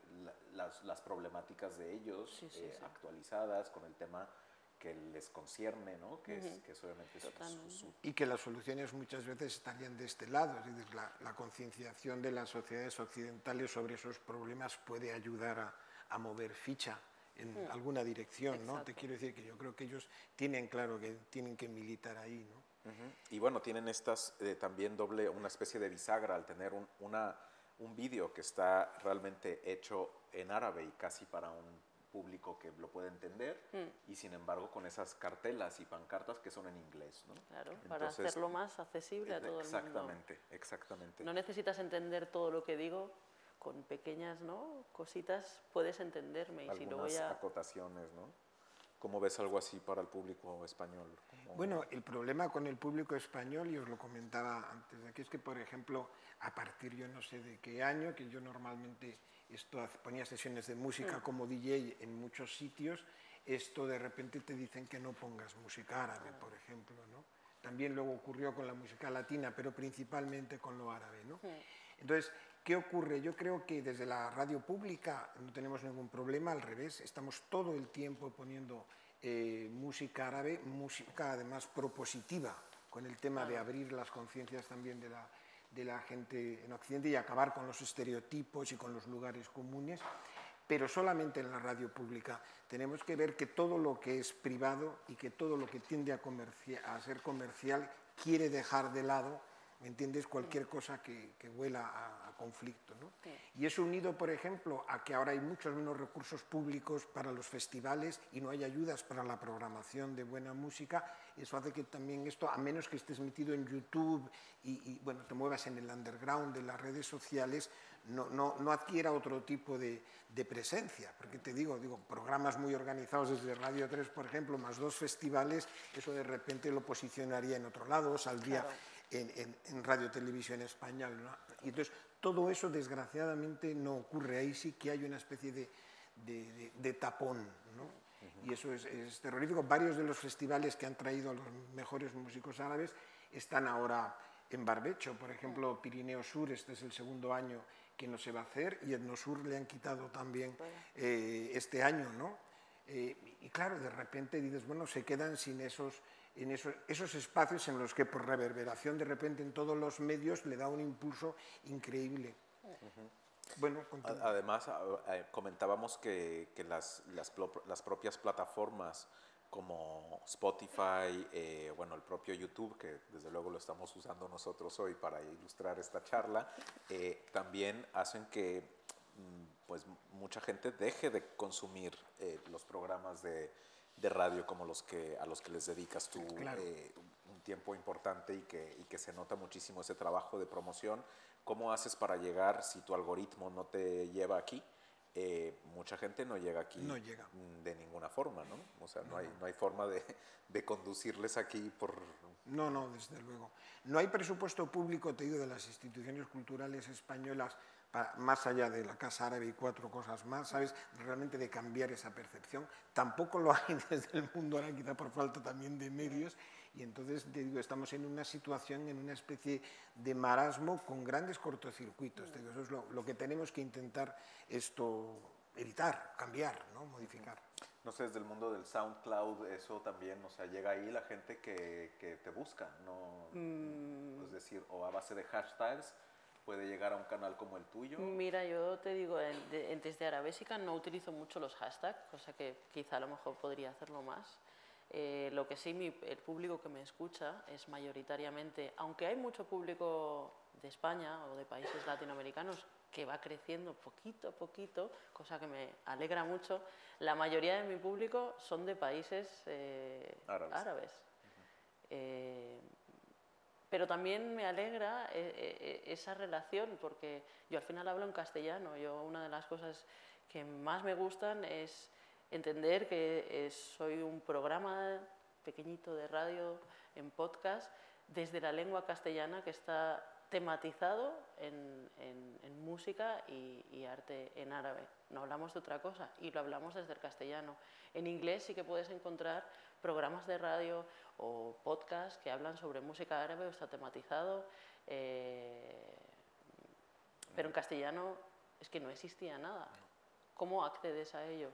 las problemáticas de ellos actualizadas con el tema que les concierne, ¿no? Que es obviamente su... Y que las soluciones muchas veces estarían de este lado, es decir, la concienciación de las sociedades occidentales sobre esos problemas puede ayudar a mover ficha en alguna dirección, ¿no? Te Exacto. quiero decir que yo creo que ellos tienen claro que tienen que militar ahí, ¿no? Y bueno, tienen estas también una especie de bisagra al tener un vídeo que está realmente hecho en árabe y casi para un público que lo puede entender, y sin embargo con esas cartelas y pancartas que son en inglés, ¿no? Claro, para Entonces, hacerlo más accesible a todo el mundo. exactamente, exactamente. No necesitas entender todo lo que digo, con pequeñas, ¿no?, cositas puedes entenderme. Y si luego Algunas ya... acotaciones, ¿no? ¿Cómo ves algo así para el público español? Bueno, el problema con el público español, y os lo comentaba antes de aquí, es que, por ejemplo, a partir yo no sé de qué año, que yo normalmente ponía sesiones de música como DJ en muchos sitios, esto de repente te dicen que no pongas música árabe, por ejemplo, ¿no? También luego ocurrió con la música latina, pero principalmente con lo árabe, ¿no? Entonces, ¿qué ocurre? Yo creo que desde la radio pública no tenemos ningún problema, al revés, estamos todo el tiempo poniendo música árabe, música además propositiva, con el tema de abrir las conciencias también de la gente en Occidente y acabar con los estereotipos y con los lugares comunes, pero solamente en la radio pública. Tenemos que ver que todo lo que es privado y que todo lo que tiende a ser comercial quiere dejar de lado, ¿me entiendes?, cualquier cosa que huela a conflicto, ¿no? Y eso unido, por ejemplo, a que ahora hay muchos menos recursos públicos para los festivales y no hay ayudas para la programación de buena música, eso hace que también esto, a menos que estés metido en YouTube y bueno, te muevas en el underground de las redes sociales, no adquiera otro tipo de presencia, porque te digo, programas muy organizados desde Radio 3, por ejemplo, más 2 festivales, eso de repente lo posicionaría en otro lado, saldría en Radio Televisión Española, ¿no? Y entonces todo eso desgraciadamente no ocurre, ahí sí que hay una especie de tapón, ¿no? Y eso es terrorífico. Varios de los festivales que han traído a los mejores músicos árabes están ahora en barbecho, por ejemplo, Pirineo Sur, este es el segundo año que no se va a hacer, y Etnosur le han quitado también este año, ¿no? Y claro, de repente dices, bueno, se quedan sin esos espacios en los que por reverberación de repente en todos los medios le da un impulso increíble. Bueno, además, comentábamos que las propias plataformas como Spotify, bueno, el propio YouTube, que desde luego lo estamos usando nosotros hoy para ilustrar esta charla, también hacen que pues mucha gente deje de consumir los programas de radio como a los que les dedicas tú un tiempo importante y que se nota muchísimo ese trabajo de promoción. ¿Cómo haces para llegar si tu algoritmo no te lleva aquí? Mucha gente no llega aquí de ninguna forma, ¿no? O sea, no hay forma de conducirles aquí por... No, desde luego. No hay presupuesto público, te digo, de las instituciones culturales españolas, más allá de la Casa Árabe y 4 cosas más, ¿sabes?, realmente de cambiar esa percepción. Tampoco lo hay desde el mundo ahora, quizá por falta también de medios, y entonces, te digo, estamos en una situación, en una especie de marasmo con grandes cortocircuitos. Te digo, eso es lo que tenemos que intentar evitar, cambiar, ¿no?, modificar. No sé, desde el mundo del SoundCloud, eso también, o sea, llega ahí la gente que te busca, ¿no? Es decir, o a base de hashtags, puede llegar a un canal como el tuyo. Mira, yo te digo, desde Arabésica no utilizo mucho los hashtags, cosa que quizá a lo mejor podría hacerlo más. Lo que sí, el público que me escucha es mayoritariamente, aunque hay mucho público de España o de países latinoamericanos que va creciendo poquito a poquito, cosa que me alegra mucho, la mayoría de mi público son de países árabes. Pero también me alegra esa relación, porque yo al final hablo en castellano. Una de las cosas que más me gustan es entender que soy un programa pequeñito de radio en podcast desde la lengua castellana que está tematizado en música y arte en árabe. No hablamos de otra cosa y lo hablamos desde el castellano. En inglés sí que puedes encontrar programas de radio o podcasts que hablan sobre música árabe o está tematizado, pero en castellano es que no existía nada. ¿Cómo accedes a ello?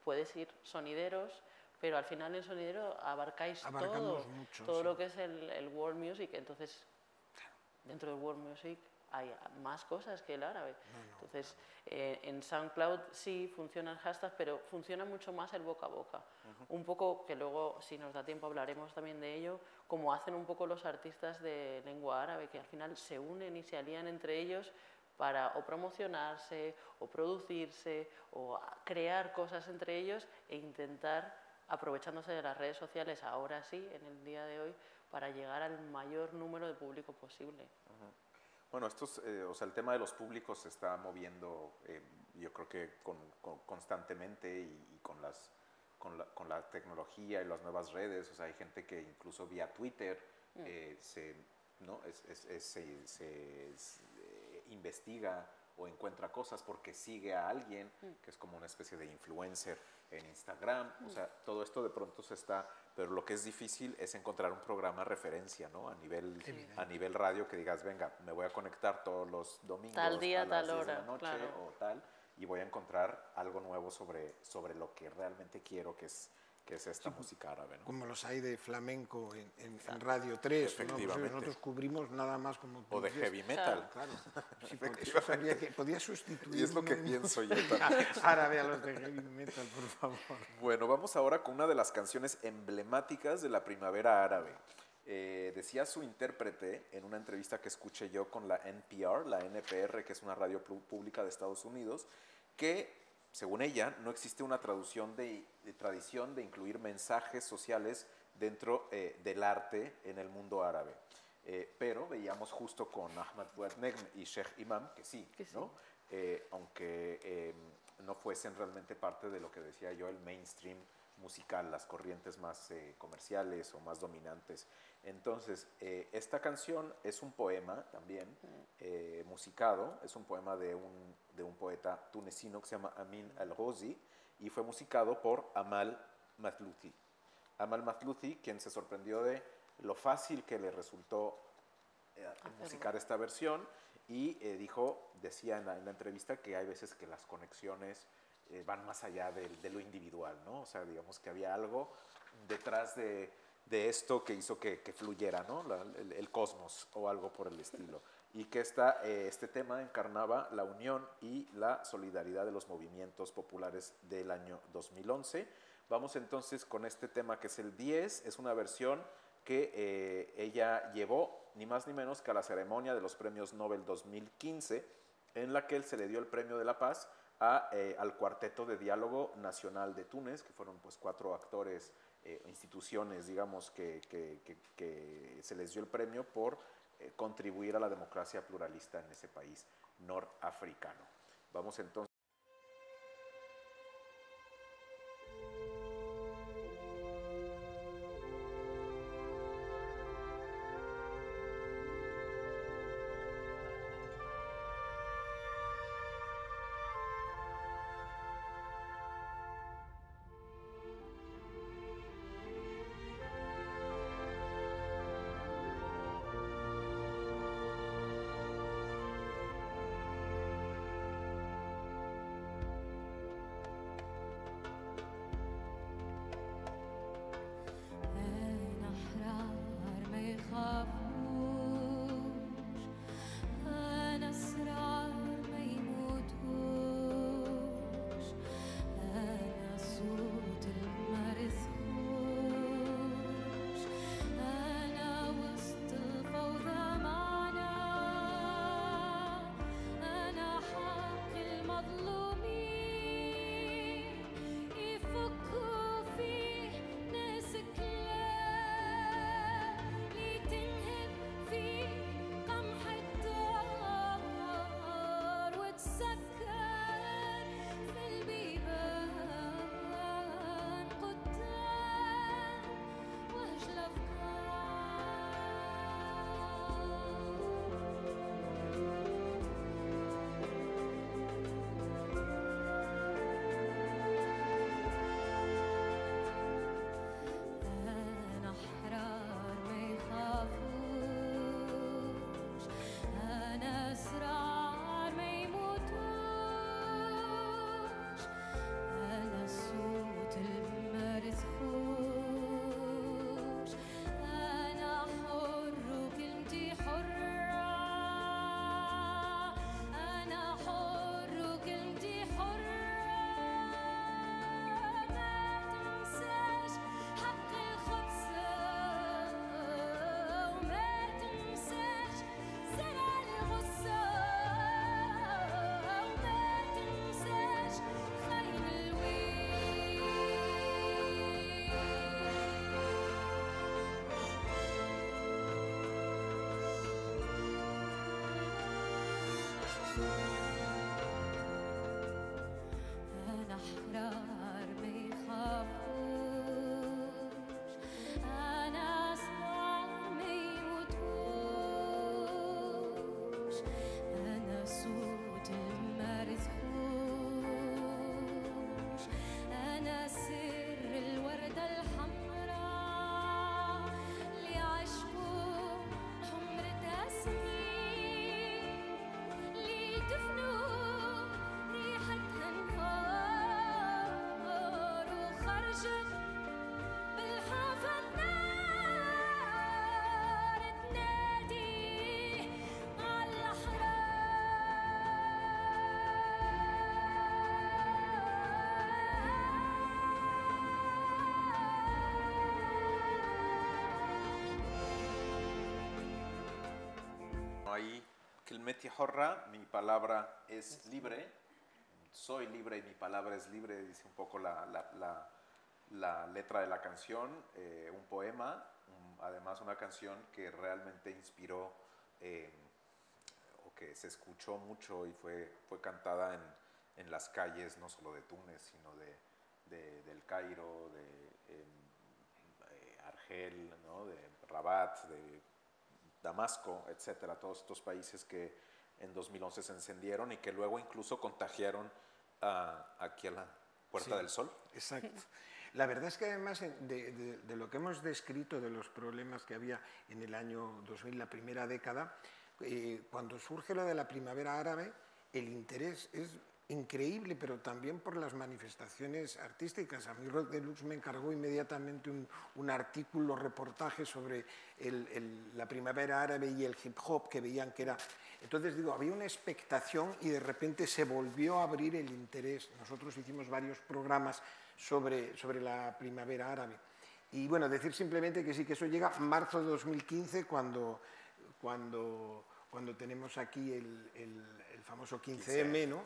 Puedes ir sonideros, pero al final en sonidero abarcáis todo mucho, todo sí. lo que es el world music. Entonces, dentro del world music hay más cosas que el árabe. Entonces, en SoundCloud sí funciona el hashtag, pero funciona mucho más el boca a boca. Un poco, que luego, si nos da tiempo, hablaremos también de ello, como hacen un poco los artistas de lengua árabe, que al final se unen y se alían entre ellos para o promocionarse, o producirse, o crear cosas entre ellos e intentar, aprovechándose de las redes sociales, ahora sí, en el día de hoy, para llegar al mayor número de público posible. Bueno, o sea, el tema de los públicos se está moviendo, yo creo que constantemente y con la tecnología y las nuevas redes. O sea, hay gente que incluso vía Twitter ¿no? se investiga o encuentra cosas porque sigue a alguien que es como una especie de influencer en Instagram. O sea, todo esto de pronto se está... Pero lo que es difícil es encontrar un programa referencia, ¿no? A nivel radio, que digas, venga, me voy a conectar todos los domingos tal día, a las tal 10 de hora, la noche claro. o tal, y voy a encontrar algo nuevo sobre lo que realmente quiero, que es esta música árabe, ¿no? Como los hay de flamenco en Radio 3, ¿no? Pues Efectivamente. nosotros cubrimos nada más como... O de heavy metal. Claro, sí, por eso sabía que podía sustituir... Y es lo que pienso yo también. Árabe a los de heavy metal, por favor. Bueno, vamos ahora con una de las canciones emblemáticas de la primavera árabe. Decía su intérprete en una entrevista que escuché yo con la NPR, la NPR, que es una radio pública de Estados Unidos, que, según ella, no existe una tradición de incluir mensajes sociales dentro del arte en el mundo árabe. Pero veíamos justo con Ahmad Fuad Negm y Sheikh Imam que sí, ¿no? Aunque no fuesen realmente parte de lo que decía yo, el mainstream musical, las corrientes más comerciales o más dominantes. Entonces, esta canción es un poema también musicado, es un poema de un poeta tunecino que se llama Amin al-Ghozi y fue musicado por Amal Mathlouthi. Amal Mathlouthi, quien se sorprendió de lo fácil que le resultó musicar esta versión y decía en la entrevista que hay veces que las conexiones van más allá de lo individual, ¿no? O sea, digamos que había algo detrás de esto que hizo que fluyera, ¿no? El cosmos o algo por el estilo. Y que este tema encarnaba la unión y la solidaridad de los movimientos populares del año 2011. Vamos entonces con este tema que es el 10, es una versión que ella llevó ni más ni menos que a la ceremonia de los premios Nobel 2015, en la que se le dio el premio de la paz al Cuarteto de Diálogo Nacional de Túnez, que fueron pues 4 actores, instituciones, digamos, que se les dio el premio por contribuir a la democracia pluralista en ese país norafricano. Vamos entonces. أنا أحرار ما يخافوش، أنا أسرع ما يموتوش، أنا صوت المرثوش، أنا سر الوردة الحمراء اللي عشقوا حمرة سنين، اللي دفنوا ريحتها نهار وخرجت بالحافظ نار تنادي على Ahí, كلمتي حرة, mi palabra es libre, soy libre y mi palabra es libre, dice un poco la letra de la canción, un poema, además una canción que realmente inspiró o que se escuchó mucho y fue cantada en las calles, no solo de Túnez, sino del Cairo, de Argel, ¿no? De Rabat, de Damasco, etcétera, todos estos países que en 2011 se encendieron y que luego incluso contagiaron aquí a la Puerta del Sol. Exacto. La verdad es que además de lo que hemos descrito de los problemas que había en el año 2000, la primera década, cuando surge lo de la primavera árabe, el interés es increíble, pero también por las manifestaciones artísticas. A mí Rock Deluxe me encargó inmediatamente un artículo, reportaje sobre la primavera árabe y el hip hop, que veían que era... Entonces digo, había una expectación y de repente se volvió a abrir el interés. Nosotros hicimos varios programas sobre la primavera árabe. Y bueno, decir simplemente que sí, que eso llega en marzo de 2015, cuando tenemos aquí el famoso 15M, ¿no?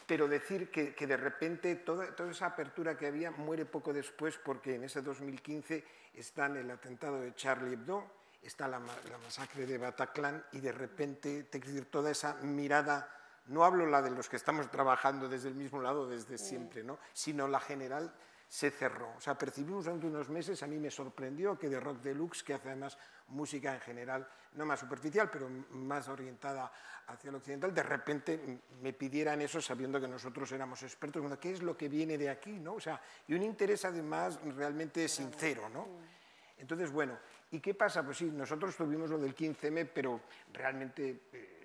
Pero decir que de repente toda esa apertura que había muere poco después, porque en ese 2015 están el atentado de Charlie Hebdo, está la masacre de Bataclan, y de repente toda esa mirada, no hablo la de los que estamos trabajando desde el mismo lado desde siempre, ¿no? Sino la general, se cerró. O sea, percibimos durante unos meses, a mí me sorprendió que de Rock Deluxe, que hace además música en general, no más superficial, pero más orientada hacia lo occidental, de repente me pidieran eso sabiendo que nosotros éramos expertos. Bueno, ¿qué es lo que viene de aquí, no? O sea, y un interés además realmente sincero, ¿no? Entonces, bueno, ¿y qué pasa? Pues sí, nosotros tuvimos lo del 15M, pero realmente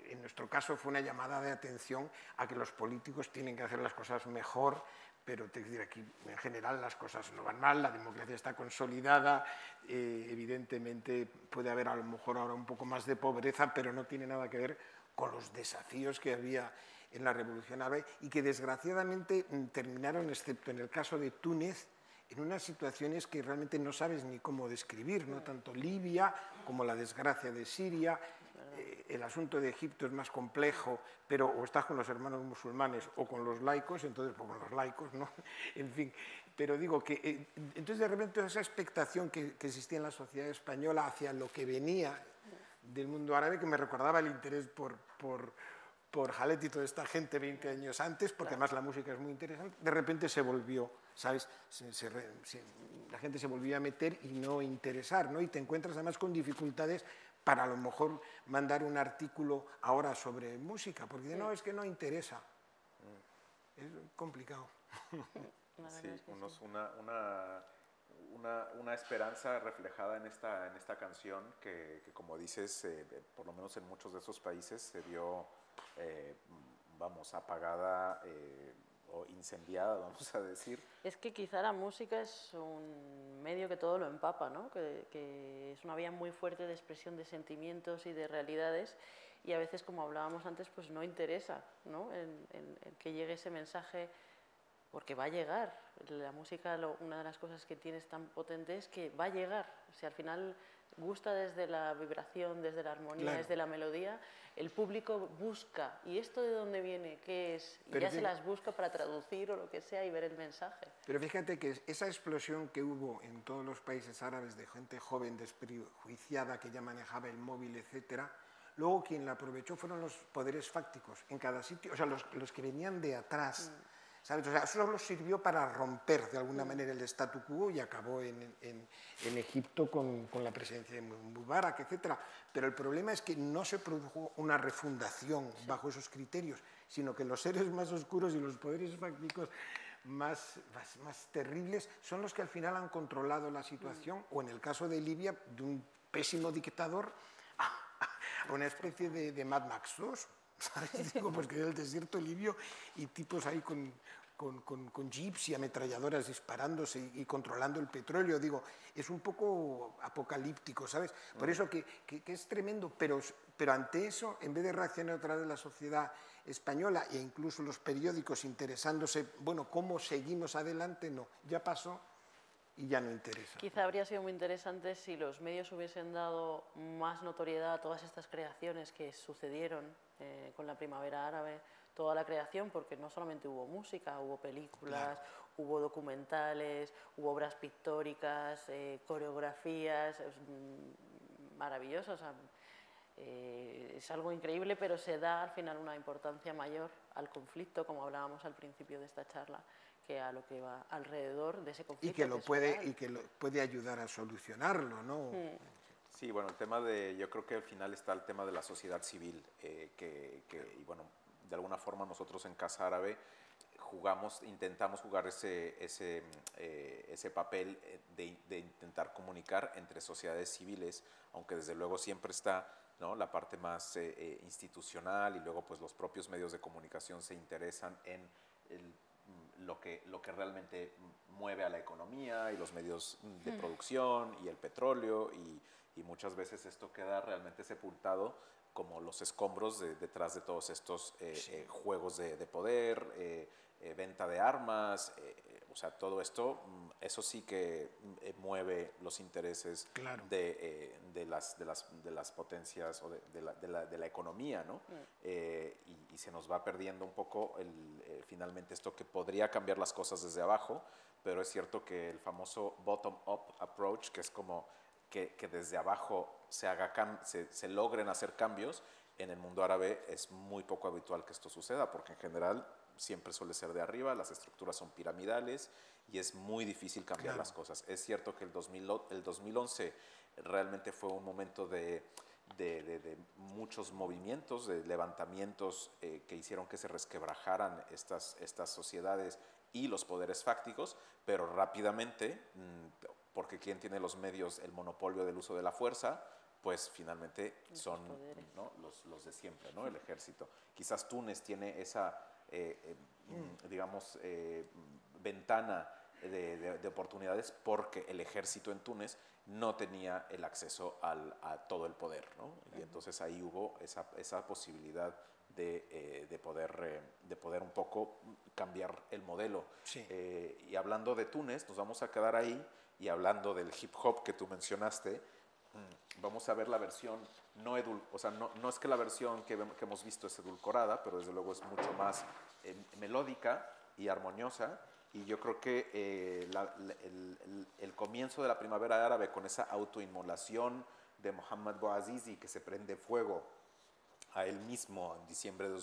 en nuestro caso fue una llamada de atención a que los políticos tienen que hacer las cosas mejor, pero te decir, aquí en general las cosas no van mal, la democracia está consolidada, evidentemente puede haber a lo mejor ahora un poco más de pobreza, pero no tiene nada que ver con los desafíos que había en la Revolución Árabe y que desgraciadamente terminaron, excepto en el caso de Túnez, en unas situaciones que realmente no sabes ni cómo describir, ¿no? Tanto Libia como la desgracia de Siria. El asunto de Egipto es más complejo, pero o estás con los hermanos musulmanes o con los laicos, entonces pues con los laicos, ¿no? En fin, pero digo que entonces de repente toda esa expectación que existía en la sociedad española hacia lo que venía del mundo árabe, que me recordaba el interés por Jalet y toda esta gente 20 años antes, porque además la música es muy interesante, de repente se volvió, ¿sabes? La gente se volvió a meter y no interesar, ¿no? Y te encuentras además con dificultades para a lo mejor mandar un artículo ahora sobre música, porque no, es que no interesa. Es complicado. Sí, una esperanza reflejada en esta canción que como dices, por lo menos en muchos de esos países se vio, vamos, apagada o incendiada, vamos a decir. Es que quizá la música es un medio que todo lo empapa, ¿no? Que es una vía muy fuerte de expresión de sentimientos y de realidades, y a veces, como hablábamos antes, pues no interesa, ¿no? en que llegue ese mensaje, porque va a llegar. La música, una de las cosas que tiene tan potente es que va a llegar. O sea, al final gusta desde la vibración, desde la armonía, claro, desde la melodía. El público busca, ¿y esto de dónde viene? ¿Qué es? Y ya se las busca para traducir o lo que sea y ver el mensaje. Pero fíjate que esa explosión que hubo en todos los países árabes de gente joven, desprejuiciada, que ya manejaba el móvil, etcétera, luego quien la aprovechó fueron los poderes fácticos en cada sitio, o sea, los que venían de atrás. ¿Sabes? O sea, eso solo sirvió para romper de alguna manera el statu quo y acabó en Egipto con la presidencia de Mubarak, etc. Pero el problema es que no se produjo una refundación bajo esos criterios, sino que los seres más oscuros y los poderes fácticos más terribles son los que al final han controlado la situación, o en el caso de Libia, de un pésimo dictador a una especie de Mad Max 2. ¿Sabes? Digo, pues que era el desierto libio y tipos ahí con jeeps y ametralladoras disparándose y controlando el petróleo. Digo, es un poco apocalíptico, ¿sabes? Por eso que es tremendo, pero ante eso, en vez de reaccionar otra vez la sociedad española e incluso los periódicos interesándose, bueno, ¿cómo seguimos adelante? No, ya pasó y ya no interesa. Quizá habría sido muy interesante si los medios hubiesen dado más notoriedad a todas estas creaciones que sucedieron con la primavera árabe, toda la creación, porque no solamente hubo música, hubo películas, hubo documentales, hubo obras pictóricas, coreografías, maravillosas. Es algo increíble, pero se da al final una importancia mayor al conflicto, como hablábamos al principio de esta charla, que a lo que va alrededor de ese conflicto. Y que lo puede ayudar a solucionarlo, ¿no? Sí, bueno, el tema de, yo creo que al final está el tema de la sociedad civil, y bueno, de alguna forma nosotros en Casa Árabe intentamos jugar ese papel de intentar comunicar entre sociedades civiles, aunque desde luego siempre está, ¿no?, la parte más institucional, y luego pues los propios medios de comunicación se interesan en lo que realmente mueve a la economía y los medios de producción y el petróleo, y muchas veces esto queda realmente sepultado como los escombros detrás de todos estos juegos de poder, venta de armas, o sea, todo esto, eso sí que mueve los intereses de las potencias o de la economía, ¿no? Y se nos va perdiendo un poco finalmente esto que podría cambiar las cosas desde abajo, pero es cierto que el famoso bottom-up approach, que es como que desde abajo se logren hacer cambios, en el mundo árabe es muy poco habitual que esto suceda, porque en general siempre suele ser de arriba, las estructuras son piramidales y es muy difícil cambiar las cosas. Es cierto que el 2011 realmente fue un momento de muchos movimientos, de levantamientos que hicieron que se resquebrajaran estas sociedades y los poderes fácticos, pero rápidamente, porque quien tiene los medios, el monopolio del uso de la fuerza, pues finalmente son, ¿no?, los de siempre, ¿no?, el ejército. Quizás Túnez tiene esa, digamos, ventana de oportunidades porque el ejército en Túnez no tenía el acceso a todo el poder, ¿no? Y entonces ahí hubo esa posibilidad de poder un poco cambiar el modelo. Sí. Y hablando de Túnez, nos vamos a quedar ahí, y hablando del hip hop que tú mencionaste, vamos a ver la versión o sea, no es que la versión que hemos visto es edulcorada, pero desde luego es mucho más melódica y armoniosa, y yo creo que el comienzo de la primavera árabe, con esa autoinmolación de Mohamed Bouazizi, que se prende fuego a él mismo en diciembre de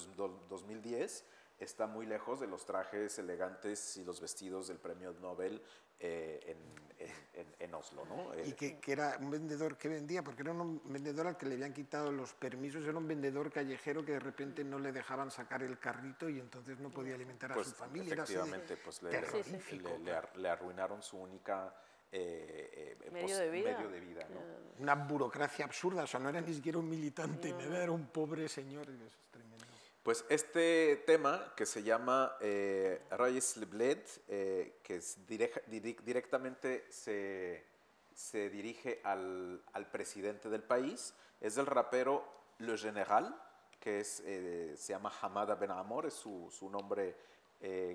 2010, está muy lejos de los trajes elegantes y los vestidos del premio Nobel en Oslo, ¿no? Y que era un vendedor que vendía, porque era un vendedor al que le habían quitado los permisos, era un vendedor callejero que de repente no le dejaban sacar el carrito y entonces no podía alimentar a su familia. Efectivamente, pues le arruinaron su única medio de vida, ¿no? Una burocracia absurda, o sea, no era ni siquiera un militante, era un pobre señor, eso es tremendo. Pues este tema, que se llama Rais Lebled, que directamente se dirige al presidente del país, es del rapero Le General, que se llama Hamada Ben Amor, es su nombre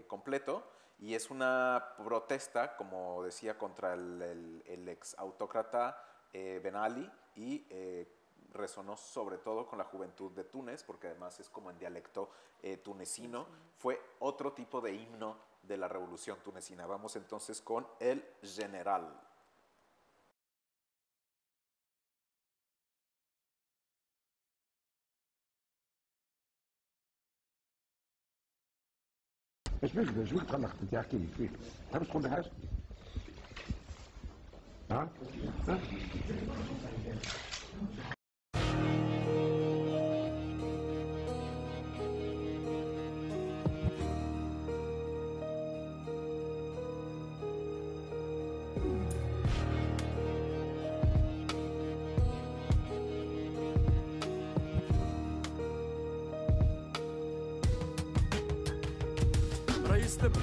completo, y es una protesta, como decía, contra el ex autócrata Ben Ali, y resonó sobre todo con la juventud de Túnez, porque además es como en dialecto tunecino. Fue otro tipo de himno de la revolución tunecina. Vamos entonces con el General. ايش بيك تخلخت انت؟ احكي لي ايش بيك؟ تحب تقول لي حاجه؟ ها؟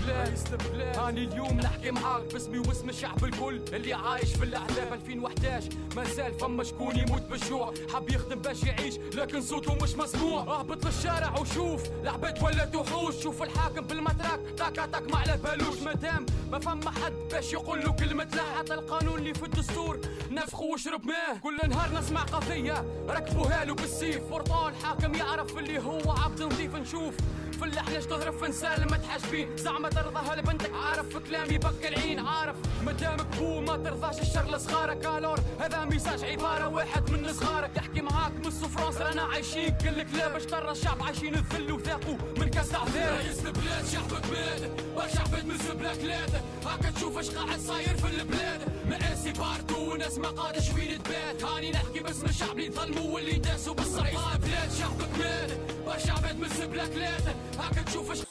رئيس البلاد هاني اليوم نحكي معاك باسمي واسم الشعب الكل اللي عايش في الاعذاب 2011 مازال فما شكون يموت بالجوع حب يخدم باش يعيش لكن صوته مش مسموع اهبط للشارع وشوف العباد ولات وحوش شوف الحاكم بالمتراك تاك ما على بالوش مادام ما فما حد باش يقول له كلمة لا حتى القانون اللي في الدستور نفخه وشرب ماه كل نهار نسمع قضية ركبوها له بالسيف بورطال حاكم يعرف اللي هو عبد نظيف نشوف في اللحلة تضرب في نسال ما تحاسبين زعما ترضاها لبنتك عارف في كلامي بك العين عارف مدامك بو ما ترضاش الشر لصغارك الور هذا ميساج عبارة واحد من صغارك تحكي معاك من فرنسا رانا عايشين كلك لا باش ترى الشعب عايشين الذل وثاقوا من كاس عذاب رئيس البلاد شعبك مات برشا عباد من البلاكلات هاكا تشوف اش قاعد صاير في البلاد مقاسي باردو وناس ما قادش وين تبات هاني نحكي باسم الشعب اللي ظلموا واللي داسوا بالصريح البلاد شعبك مات برشا عباد من البلاكلات هاكا تشوف اش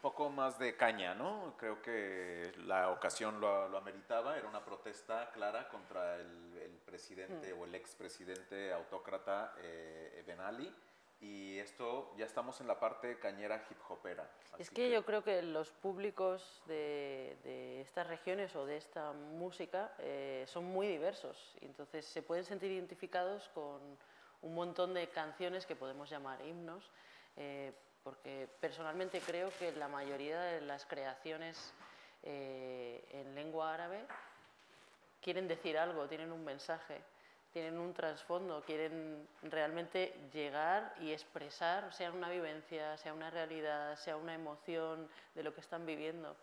Un poco más de caña, ¿no? Creo que la ocasión lo ameritaba, era una protesta clara contra el presidente o el expresidente autócrata Ben Ali, y esto ya estamos en la parte cañera hip hopera. Es que yo creo que los públicos de estas regiones o de esta música son muy diversos, y entonces se pueden sentir identificados con un montón de canciones que podemos llamar himnos, porque personalmente creo que la mayoría de las creaciones en lengua árabe quieren decir algo, tienen un mensaje, tienen un trasfondo, quieren realmente llegar y expresar, sea una vivencia, sea una realidad, sea una emoción de lo que están viviendo.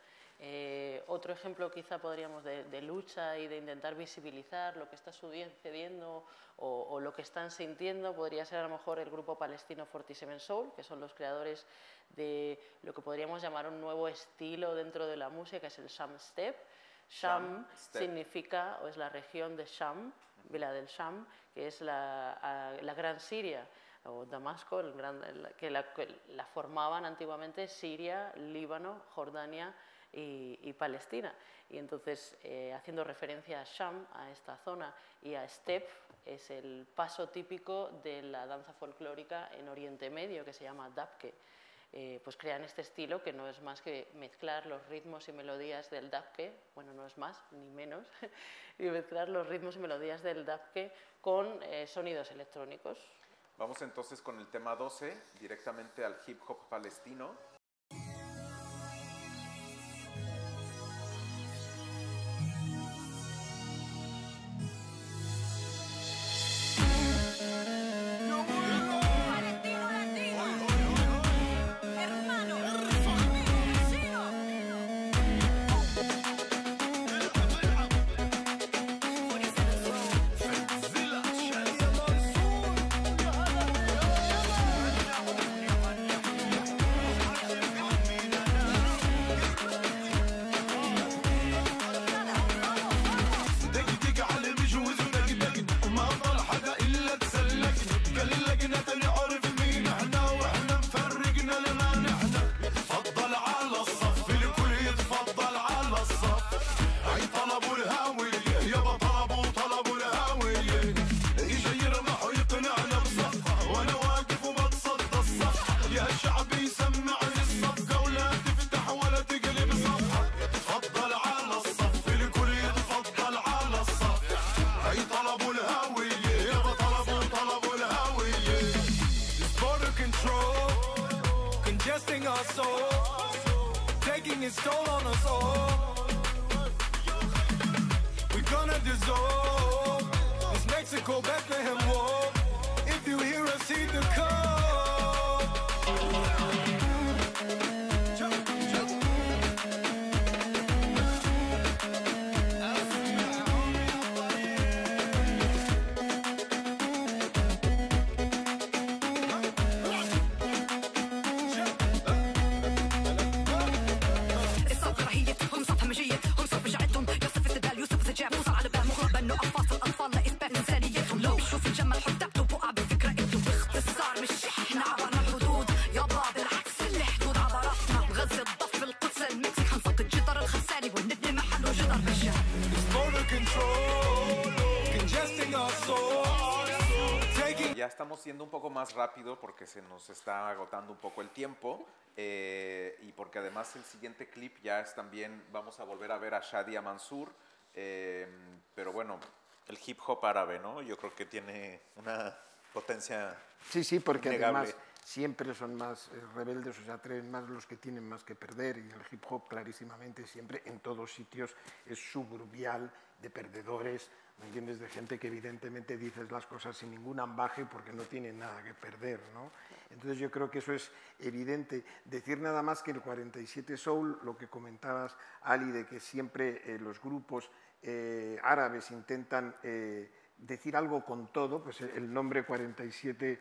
Otro ejemplo quizá podríamos de lucha y de intentar visibilizar lo que está sucediendo o lo que están sintiendo podría ser a lo mejor el grupo palestino 47 Soul, que son los creadores de lo que podríamos llamar un nuevo estilo dentro de la música, que es el Sham Step. Sham significa, o es la región de Sham, Vila del Sham, que es la Gran Siria, o Damasco, que la formaban antiguamente Siria, Líbano, Jordania y Palestina. Y entonces, haciendo referencia a Sham, a esta zona, y a Step, es el paso típico de la danza folclórica en Oriente Medio, que se llama Dabke. Pues crean este estilo que no es más que mezclar los ritmos y melodías del Dabke, bueno, no es más ni menos, y mezclar los ritmos y melodías del Dabke con sonidos electrónicos. Vamos entonces con el tema 12, directamente al hip hop palestino. Ya estamos siendo un poco más rápido porque se nos está agotando un poco el tiempo y porque además el siguiente clip ya es también, vamos a volver a ver a Shadia Mansour, pero bueno, el hip hop árabe, ¿no? Yo creo que tiene una potencia Sí, porque innegable. además siempre son más rebeldes, o se atreven más los que tienen más que perder, y el hip hop clarísimamente siempre en todos sitios es suburbial de perdedores, ¿me entiendes? De gente que evidentemente dices las cosas sin ningún ambaje porque no tienen nada que perder, ¿no? Entonces yo creo que eso es evidente. Decir nada más que el 47 Soul, lo que comentabas, Ali, de que siempre los grupos árabes intentan decir algo con todo, pues el nombre 47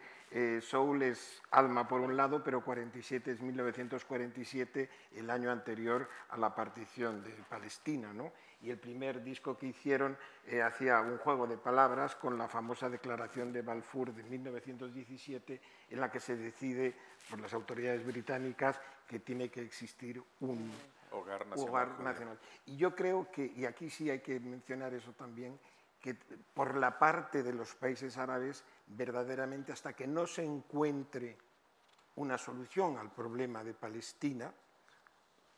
Soul es alma por un lado, pero 47 es 1947, el año anterior a la partición de Palestina, ¿no? Y el primer disco que hicieron hacía un juego de palabras con la famosa declaración de Balfour de 1917, en la que se decide por las autoridades británicas que tiene que existir un hogar nacional. Y yo creo que, y aquí sí hay que mencionar eso también, que por la parte de los países árabes, verdaderamente hasta que no se encuentre una solución al problema de Palestina,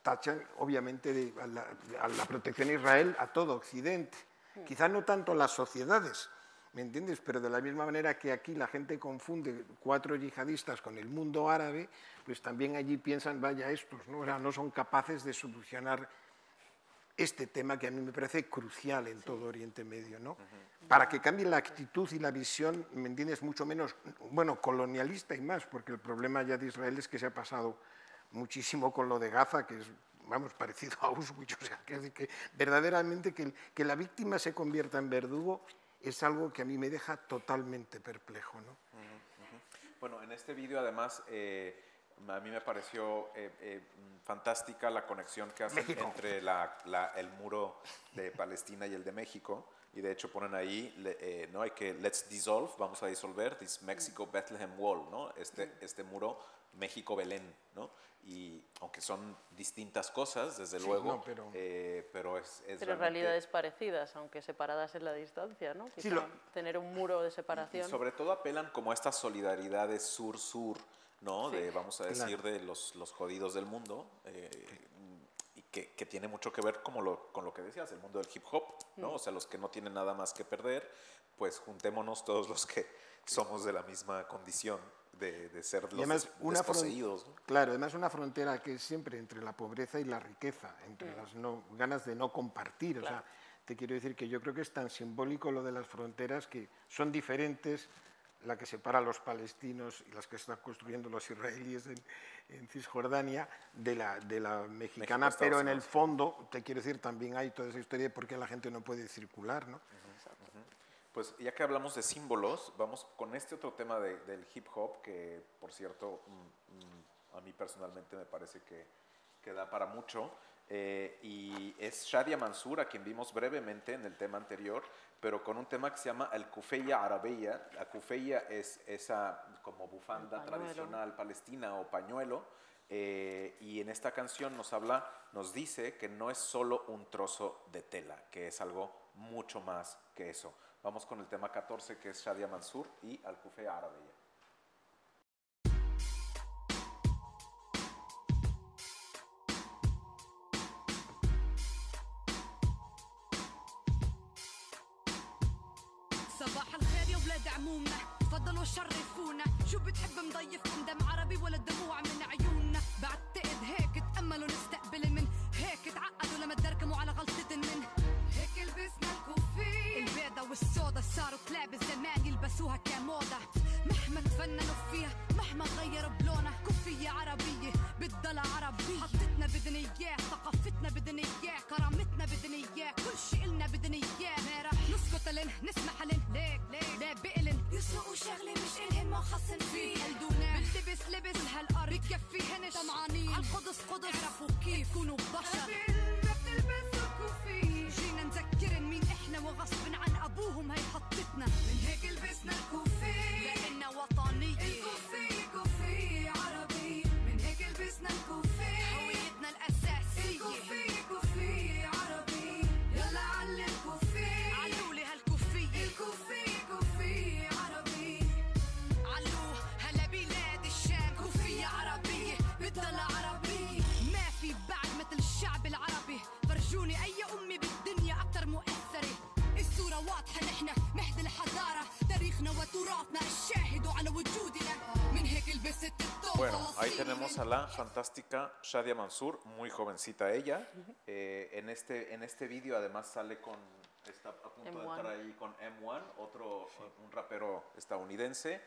tachan obviamente a la protección a Israel a todo Occidente. Quizá no tanto las sociedades, ¿me entiendes? Pero de la misma manera que aquí la gente confunde 4 yihadistas con el mundo árabe, pues también allí piensan, vaya estos, ¿no? O sea, no son capaces de solucionar este tema que a mí me parece crucial en todo Oriente Medio, ¿no? Para que cambie la actitud y la visión, ¿me entiendes? Mucho menos, bueno, colonialista y más, porque el problema ya de Israel es que se ha pasado muchísimo con lo de Gaza, que es, vamos, parecido a Auschwitz, o sea, que verdaderamente que la víctima se convierta en verdugo es algo que a mí me deja totalmente perplejo, ¿no? Bueno, en este vídeo además a mí me pareció fantástica la conexión que hacen entre el muro de Palestina y el de México, y de hecho ponen ahí, ¿no? Hay que let's dissolve, vamos a disolver this Mexico Bethlehem Wall, ¿no? Este muro México-Belén, ¿no? Y aunque son distintas cosas, desde luego, no, pero es pero realidades parecidas, aunque separadas en la distancia, ¿no? Sí, tener un muro de separación. Y sobre todo apelan como a estas solidaridades sur-sur, ¿no? Sí. Vamos a decir, de los jodidos del mundo, y que tiene mucho que ver con lo que decías, el mundo del hip hop, ¿no? O sea, los que no tienen nada más que perder, pues juntémonos todos los que somos de la misma condición de ser los desposeídos, ¿no? Claro, además una frontera que es siempre entre la pobreza y la riqueza, entre las ganas de no compartir, claro. O sea, te quiero decir que yo creo que es tan simbólico lo de las fronteras que son diferentes la que separa a los palestinos y las que están construyendo los israelíes en Cisjordania de la mexicana, México, pero en el fondo, te quiero decir, también hay toda esa historia de por qué la gente no puede circular, ¿no? Pues ya que hablamos de símbolos, vamos con este otro tema del hip hop, que por cierto, a mí personalmente me parece que da para mucho, y es Shadia Mansour, a quien vimos brevemente en el tema anterior, pero con un tema que se llama el Kufeya Arabeya. La Kufeya es esa como bufanda tradicional palestina o pañuelo, y en esta canción nos dice que no es solo un trozo de tela, que es algo mucho más que eso. Vamos con el tema 14, que es Shadia Mansour y Al Kufeya Arabeya. صباح الخير يا ولاد عمومنا، تفضلوا شرفونا. شو بتحب مضيفكم دم عربي ولا دموع من عيوننا؟ بعتقد هيك تأملوا نستقبل من هيك تعقدوا لما تدركموا على غلطة من هيك لبسنا الكوفية البيضة والسودا، صاروا كلاب الزمان يلبسوها كموضة. مهما تفننوا فيها مهما غيروا بلونها، كوفية عربية بتضل عربية. حطتنا بدنا اياه، ثقافتنا بدنا اياه، كرامتنا بدنا اياه، كل شي إلنا بدنا اياه. ما رح نسكت لن نسمح لن ليك لا بقلن يسرقوا شغلة مش إلهن ما خصن فيه. قلدونا باللبس لبس هالأرض بكفيهنش طمعانين عالقدس قدس اعرفوا كيف تكونوا بشر. ما بتلبسوا كوفية جينا نذكرن مين إحنا وغصب عن أبوهم هي حطتنا. من هيك لبسنا الكوفية لأننا وطنية. الكوفية كوفية عربية، من هيك لبسنا الكوفية هويتنا الأساسية. الكوفية كوفية عربية، يلا علي الكوفية علولي هالكوفية. الكوفية الصورة واضحة نحن مهد الحضارة تاريخنا وتراثنا الشاهد على وجودنا من هيك لبست الثوب. Bueno, ahí tenemos a la fantástica Shadia Mansour, muy jovencita ella. En este vídeo además sale con, está a punto de entrar ahí con M1, un rapero estadounidense.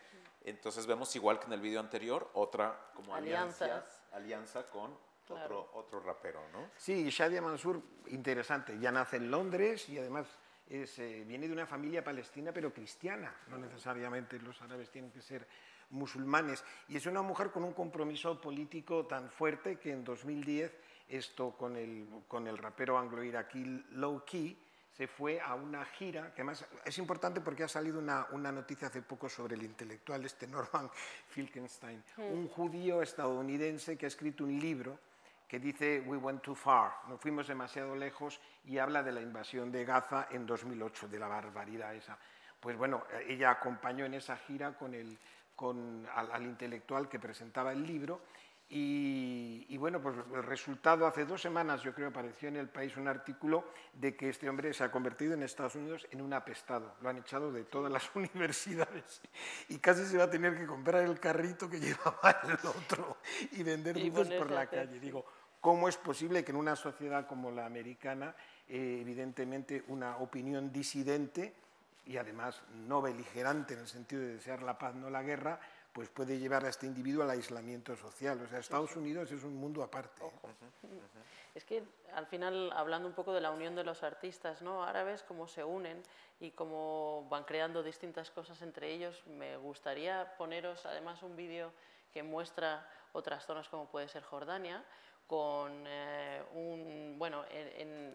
Entonces vemos igual que en el vídeo anterior, otra como alianza con otro rapero, ¿no? Sí, Shadia Mansour, interesante, ya nace en Londres y además viene de una familia palestina pero cristiana, no necesariamente los árabes tienen que ser musulmanes, y es una mujer con un compromiso político tan fuerte que en 2010 esto con el rapero anglo-iraquí Low Key se fue a una gira, que además es importante porque ha salido una noticia hace poco sobre el intelectual Norman Finkelstein, un judío estadounidense que ha escrito un libro que dice We went too far, nos fuimos demasiado lejos, y habla de la invasión de Gaza en 2008, de la barbaridad esa. Pues bueno, ella acompañó en esa gira al intelectual que presentaba el libro, y bueno, pues el resultado, hace 2 semanas yo creo apareció en El País un artículo de que este hombre se ha convertido en Estados Unidos en un apestado, lo han echado de todas las universidades y casi se va a tener que comprar el carrito que llevaba el otro y vender dulces por la calle. Digo, ¿cómo es posible que en una sociedad como la americana, evidentemente una opinión disidente y además no beligerante en el sentido de desear la paz, no la guerra, pues puede llevar a este individuo al aislamiento social? O sea, Estados Unidos es un mundo aparte. Es que al final, hablando un poco de la unión de los artistas, ¿no?, árabes, cómo se unen y cómo van creando distintas cosas entre ellos, me gustaría poneros además un vídeo que muestra otras zonas como puede ser Jordania, con en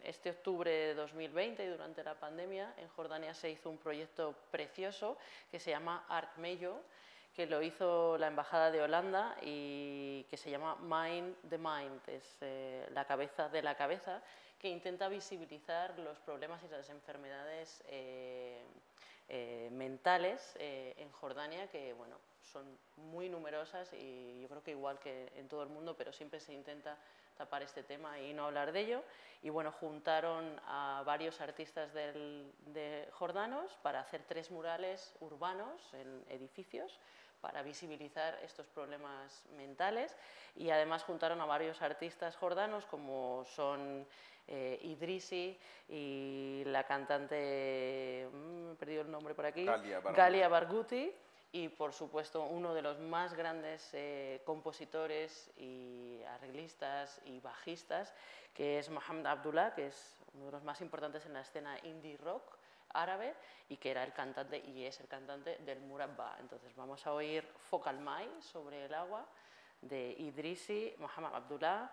este octubre de 2020 y durante la pandemia en Jordania se hizo un proyecto precioso que se llama Art Mayo, que lo hizo la Embajada de Holanda y que se llama Mind the Mind, es la cabeza de la cabeza, que intenta visibilizar los problemas y las enfermedades mentales en Jordania, que bueno, son muy numerosas y yo creo que igual que en todo el mundo, pero siempre se intenta tapar este tema y no hablar de ello. Y bueno, juntaron a varios artistas de jordanos para hacer 3 murales urbanos en edificios para visibilizar estos problemas mentales, y además juntaron a varios artistas jordanos como son Idrisi y la cantante, he perdido el nombre por aquí, Galia Barghouti, y por supuesto uno de los más grandes compositores y arreglistas y bajistas, que es Mohamed Abdullah, que es uno de los más importantes en la escena indie rock árabe y que era el cantante y es el cantante del Murabba. Entonces vamos a oír Focal Mai, sobre el agua, de Idrisi, Mohamed Abdullah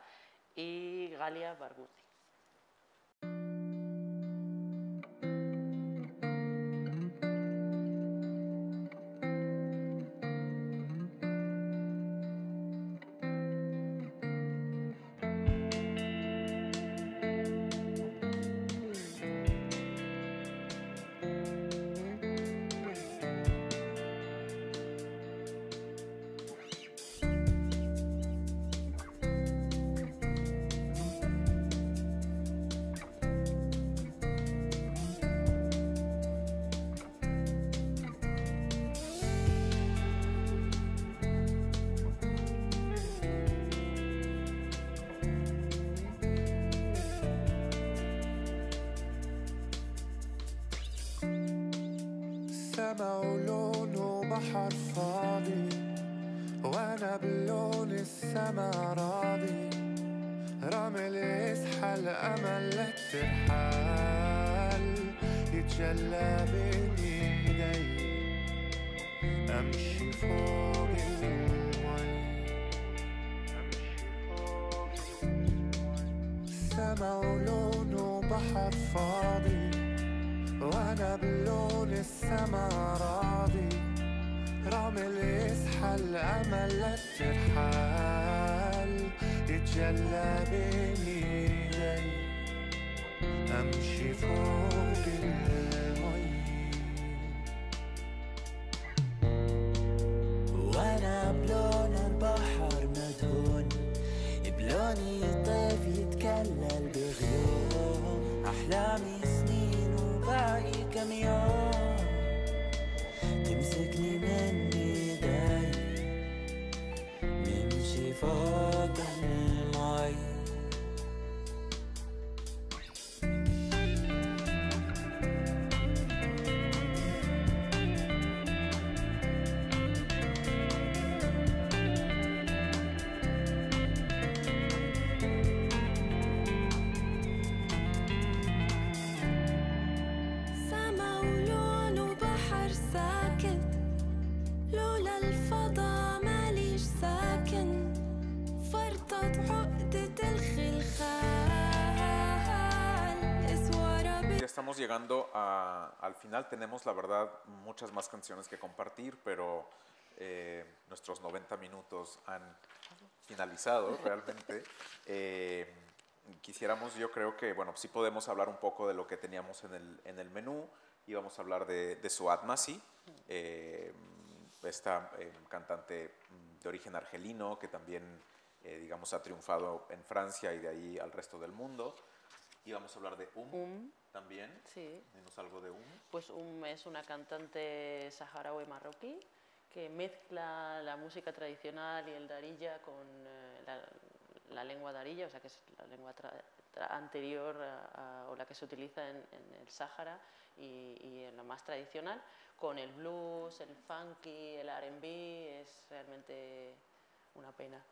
y Galia Barghouti. سما ولونه بحر فاضي وانا بلون السما راضي رمل يصحى الامل للترحال يتجلى بين ايدي امشي فوق المي سما ولونه بحر فاضي وانا بلون السما راضي رمل يصحى الامل للترحال يتجلى بين ايدي امشي فوق المي وانا بلون البحر مدهون بلوني الطيف يتكلل بغيوم احلامي سنين وباقي كم estamos llegando al final. Tenemos, la verdad, muchas más canciones que compartir, pero nuestros 90 minutos han finalizado realmente. Quisiéramos, yo creo que, bueno, sí podemos hablar un poco de lo que teníamos en el menú. Íbamos a hablar de Suad Masi, esta cantante de origen argelino que también, digamos, ha triunfado en Francia y de ahí al resto del mundo. Íbamos a hablar de también. Sí. Dinos algo de Pues es una cantante saharaui marroquí que mezcla la música tradicional y el darija con la lengua darija, o sea, que es la lengua anterior o la que se utiliza en el Sáhara y en lo más tradicional, con el blues, el funky, el R&B. Es realmente una pena,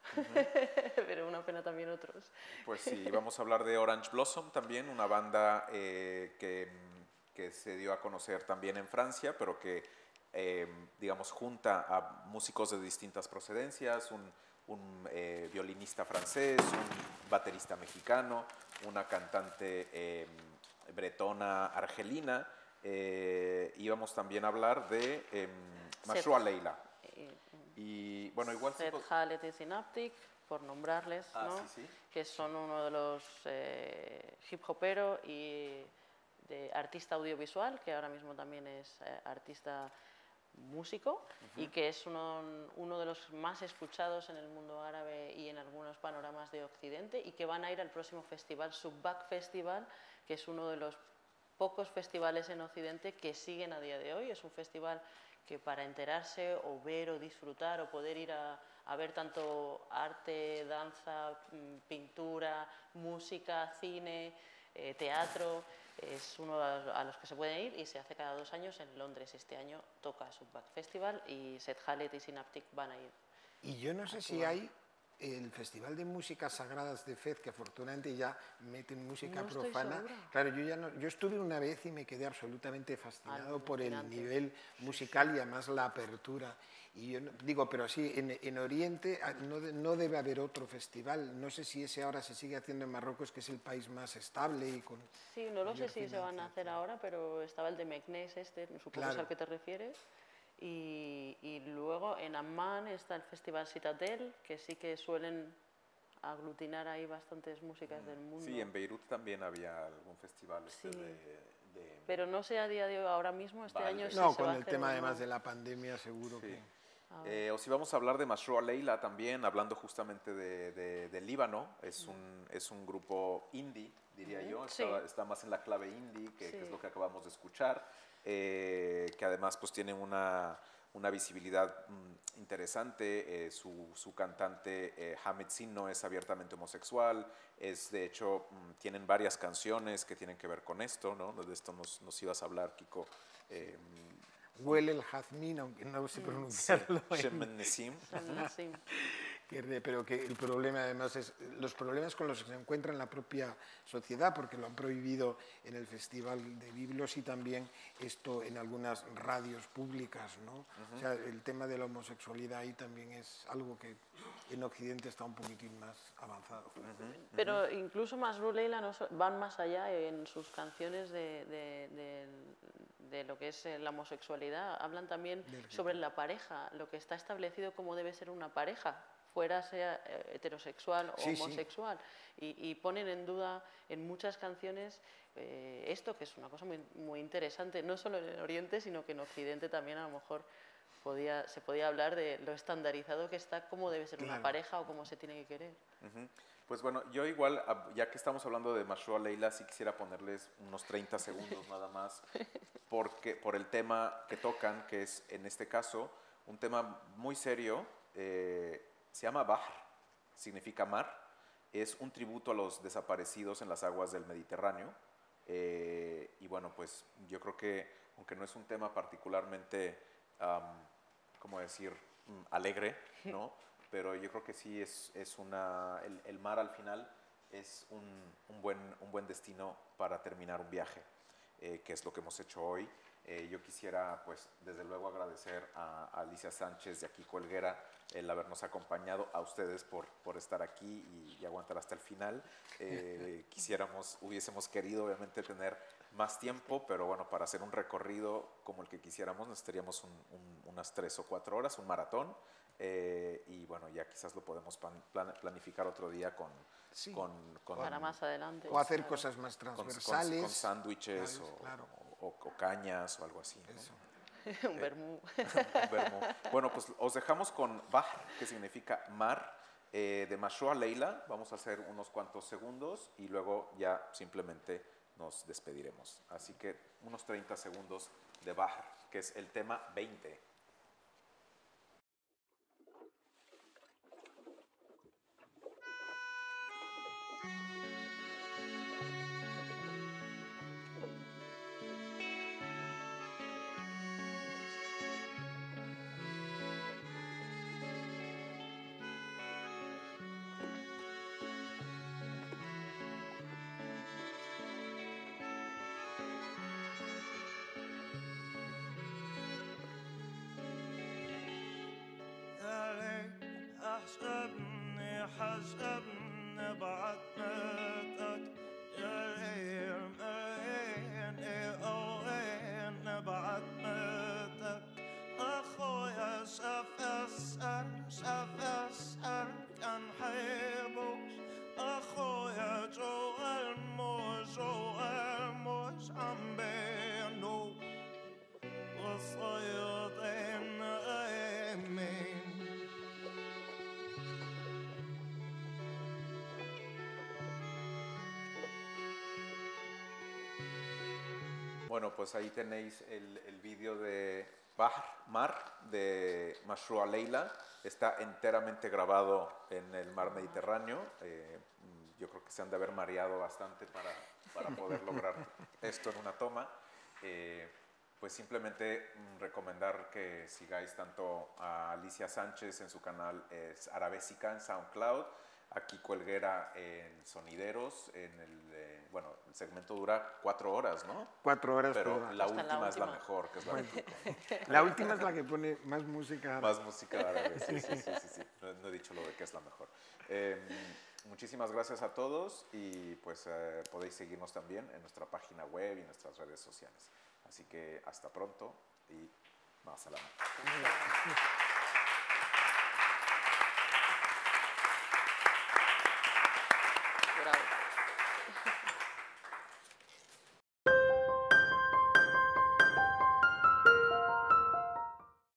pero una pena también otros. Pues sí, vamos a hablar de Orange Blossom también, una banda que se dio a conocer también en Francia, pero que, digamos, junta a músicos de distintas procedencias, un violinista francés, un baterista mexicano, una cantante bretona argelina, y vamos también a hablar de Mashroua Leila. Y bueno, igual Seth Khaled y Synaptic, por nombrarles, ¿no? Sí. Que son uno de los hip hopero y de artista audiovisual, que ahora mismo también es artista músico, y que es uno de los más escuchados en el mundo árabe y en algunos panoramas de Occidente, y que van a ir al próximo festival, Subak Festival, que es uno de los pocos festivales en Occidente que siguen a día de hoy. Es un festival que para enterarse o ver o disfrutar o poder ir a ver tanto arte, danza, pintura, música, cine, teatro, es uno a los que se pueden ir, y se hace cada 2 años en Londres. Este año toca Subak Festival y Seth Khaled y Synaptic van a ir. Y yo no sé si hay el Festival de Músicas Sagradas de Fez, que afortunadamente ya meten música profana. Claro, yo estuve una vez y me quedé absolutamente fascinado por el nivel musical y además la apertura. Y yo digo, pero sí, en Oriente no debe haber otro festival. No sé si ese ahora se sigue haciendo en Marruecos, que es el país más estable y con... Sí, no lo sé si se van a hacer ahora, pero estaba el de Meknes, supongo que es al que te refieres. Y luego en Amman está el Festival Citadel, que sí que suelen aglutinar ahí bastantes músicas del mundo. Sí, en Beirut también había algún festival Pero no sé a día de hoy, ahora mismo, este año sí no, se con va a el hacer tema o no. además de la pandemia seguro que... O si vamos a hablar de Mashroua Leila también, hablando justamente de Líbano, es un grupo indie, diría yo, está más en la clave indie, que es lo que acabamos de escuchar, que además pues tiene una visibilidad interesante. Su cantante Hamed Sinno es abiertamente homosexual, de hecho tienen varias canciones que tienen que ver con esto, ¿no? De esto nos ibas a hablar, Kiko. Huele el jazmín, aunque no sé pronunciarlo. Shemen Nessim. Pero que el problema además es los problemas con los que se encuentra en la propia sociedad, porque lo han prohibido en el Festival de Biblos y también esto en algunas radios públicas, ¿no? O sea, el tema de la homosexualidad ahí también es algo que en Occidente está un poquitín más avanzado. Pero incluso Mashroua Leila van más allá en sus canciones de lo que es la homosexualidad. Hablan también sobre la pareja, lo que está establecido como debe ser una pareja, fuera sea heterosexual o homosexual. Y ponen en duda en muchas canciones esto, que es una cosa muy, muy interesante, no solo en el Oriente, sino que en Occidente también a lo mejor se podía hablar de lo estandarizado que está, cómo debe ser una pareja o cómo se tiene que querer. Pues bueno, yo igual, ya que estamos hablando de Mashroua Leila, sí quisiera ponerles unos 30 segundos nada más, por el tema que tocan, que es en este caso un tema muy serio. Se llama Bahr, significa mar, es un tributo a los desaparecidos en las aguas del Mediterráneo. Y bueno, pues yo creo que, aunque no es un tema particularmente, ¿cómo decir?, alegre, ¿no? Pero yo creo que sí el mar al final es un buen destino para terminar un viaje, que es lo que hemos hecho hoy. Yo quisiera, pues, desde luego agradecer a Alicia Sánchez y a Kiko Helguera el habernos acompañado, a ustedes por estar aquí y aguantar hasta el final. Hubiésemos querido, obviamente, tener más tiempo, pero bueno, para hacer un recorrido como el que quisiéramos necesitaríamos unas 3 o 4 horas, un maratón, y bueno, ya quizás lo podemos planificar otro día con para más adelante. O hacer cosas más transversales. Con sándwiches claro. o cañas o algo así, ¿no? Un vermú. Un vermú. Bueno, pues os dejamos con Bahr, que significa mar, de Mashroa Leila. Vamos a hacer unos cuantos segundos y luego ya simplemente nos despediremos. Así que unos 30 segundos de Bahr, que es el tema 20. حسبني بعتمتك يا ريم وين بعتمتك اخويا شاف اسأل كان حيبوش اخويا جوا الموج عم بينو والصيادين امين. Bueno, pues ahí tenéis el vídeo de Mar, de Mashroa Leila. Está enteramente grabado en el mar Mediterráneo. Yo creo que se han de haber mareado bastante para poder lograr esto en una toma. Pues simplemente recomendar que sigáis tanto a Alicia Sánchez en su canal Arabésica en SoundCloud, a Kiko Helguera en Sonideros, bueno, el segmento dura 4 horas, ¿no? 4 horas. Pero la última es la mejor, que es la de Kiko. La última es la que pone más música árabe. Más música árabe, sí. No he dicho lo de que es la mejor. Muchísimas gracias a todos y pues podéis seguirnos también en nuestra página web y en nuestras redes sociales. Así que hasta pronto y más adelante.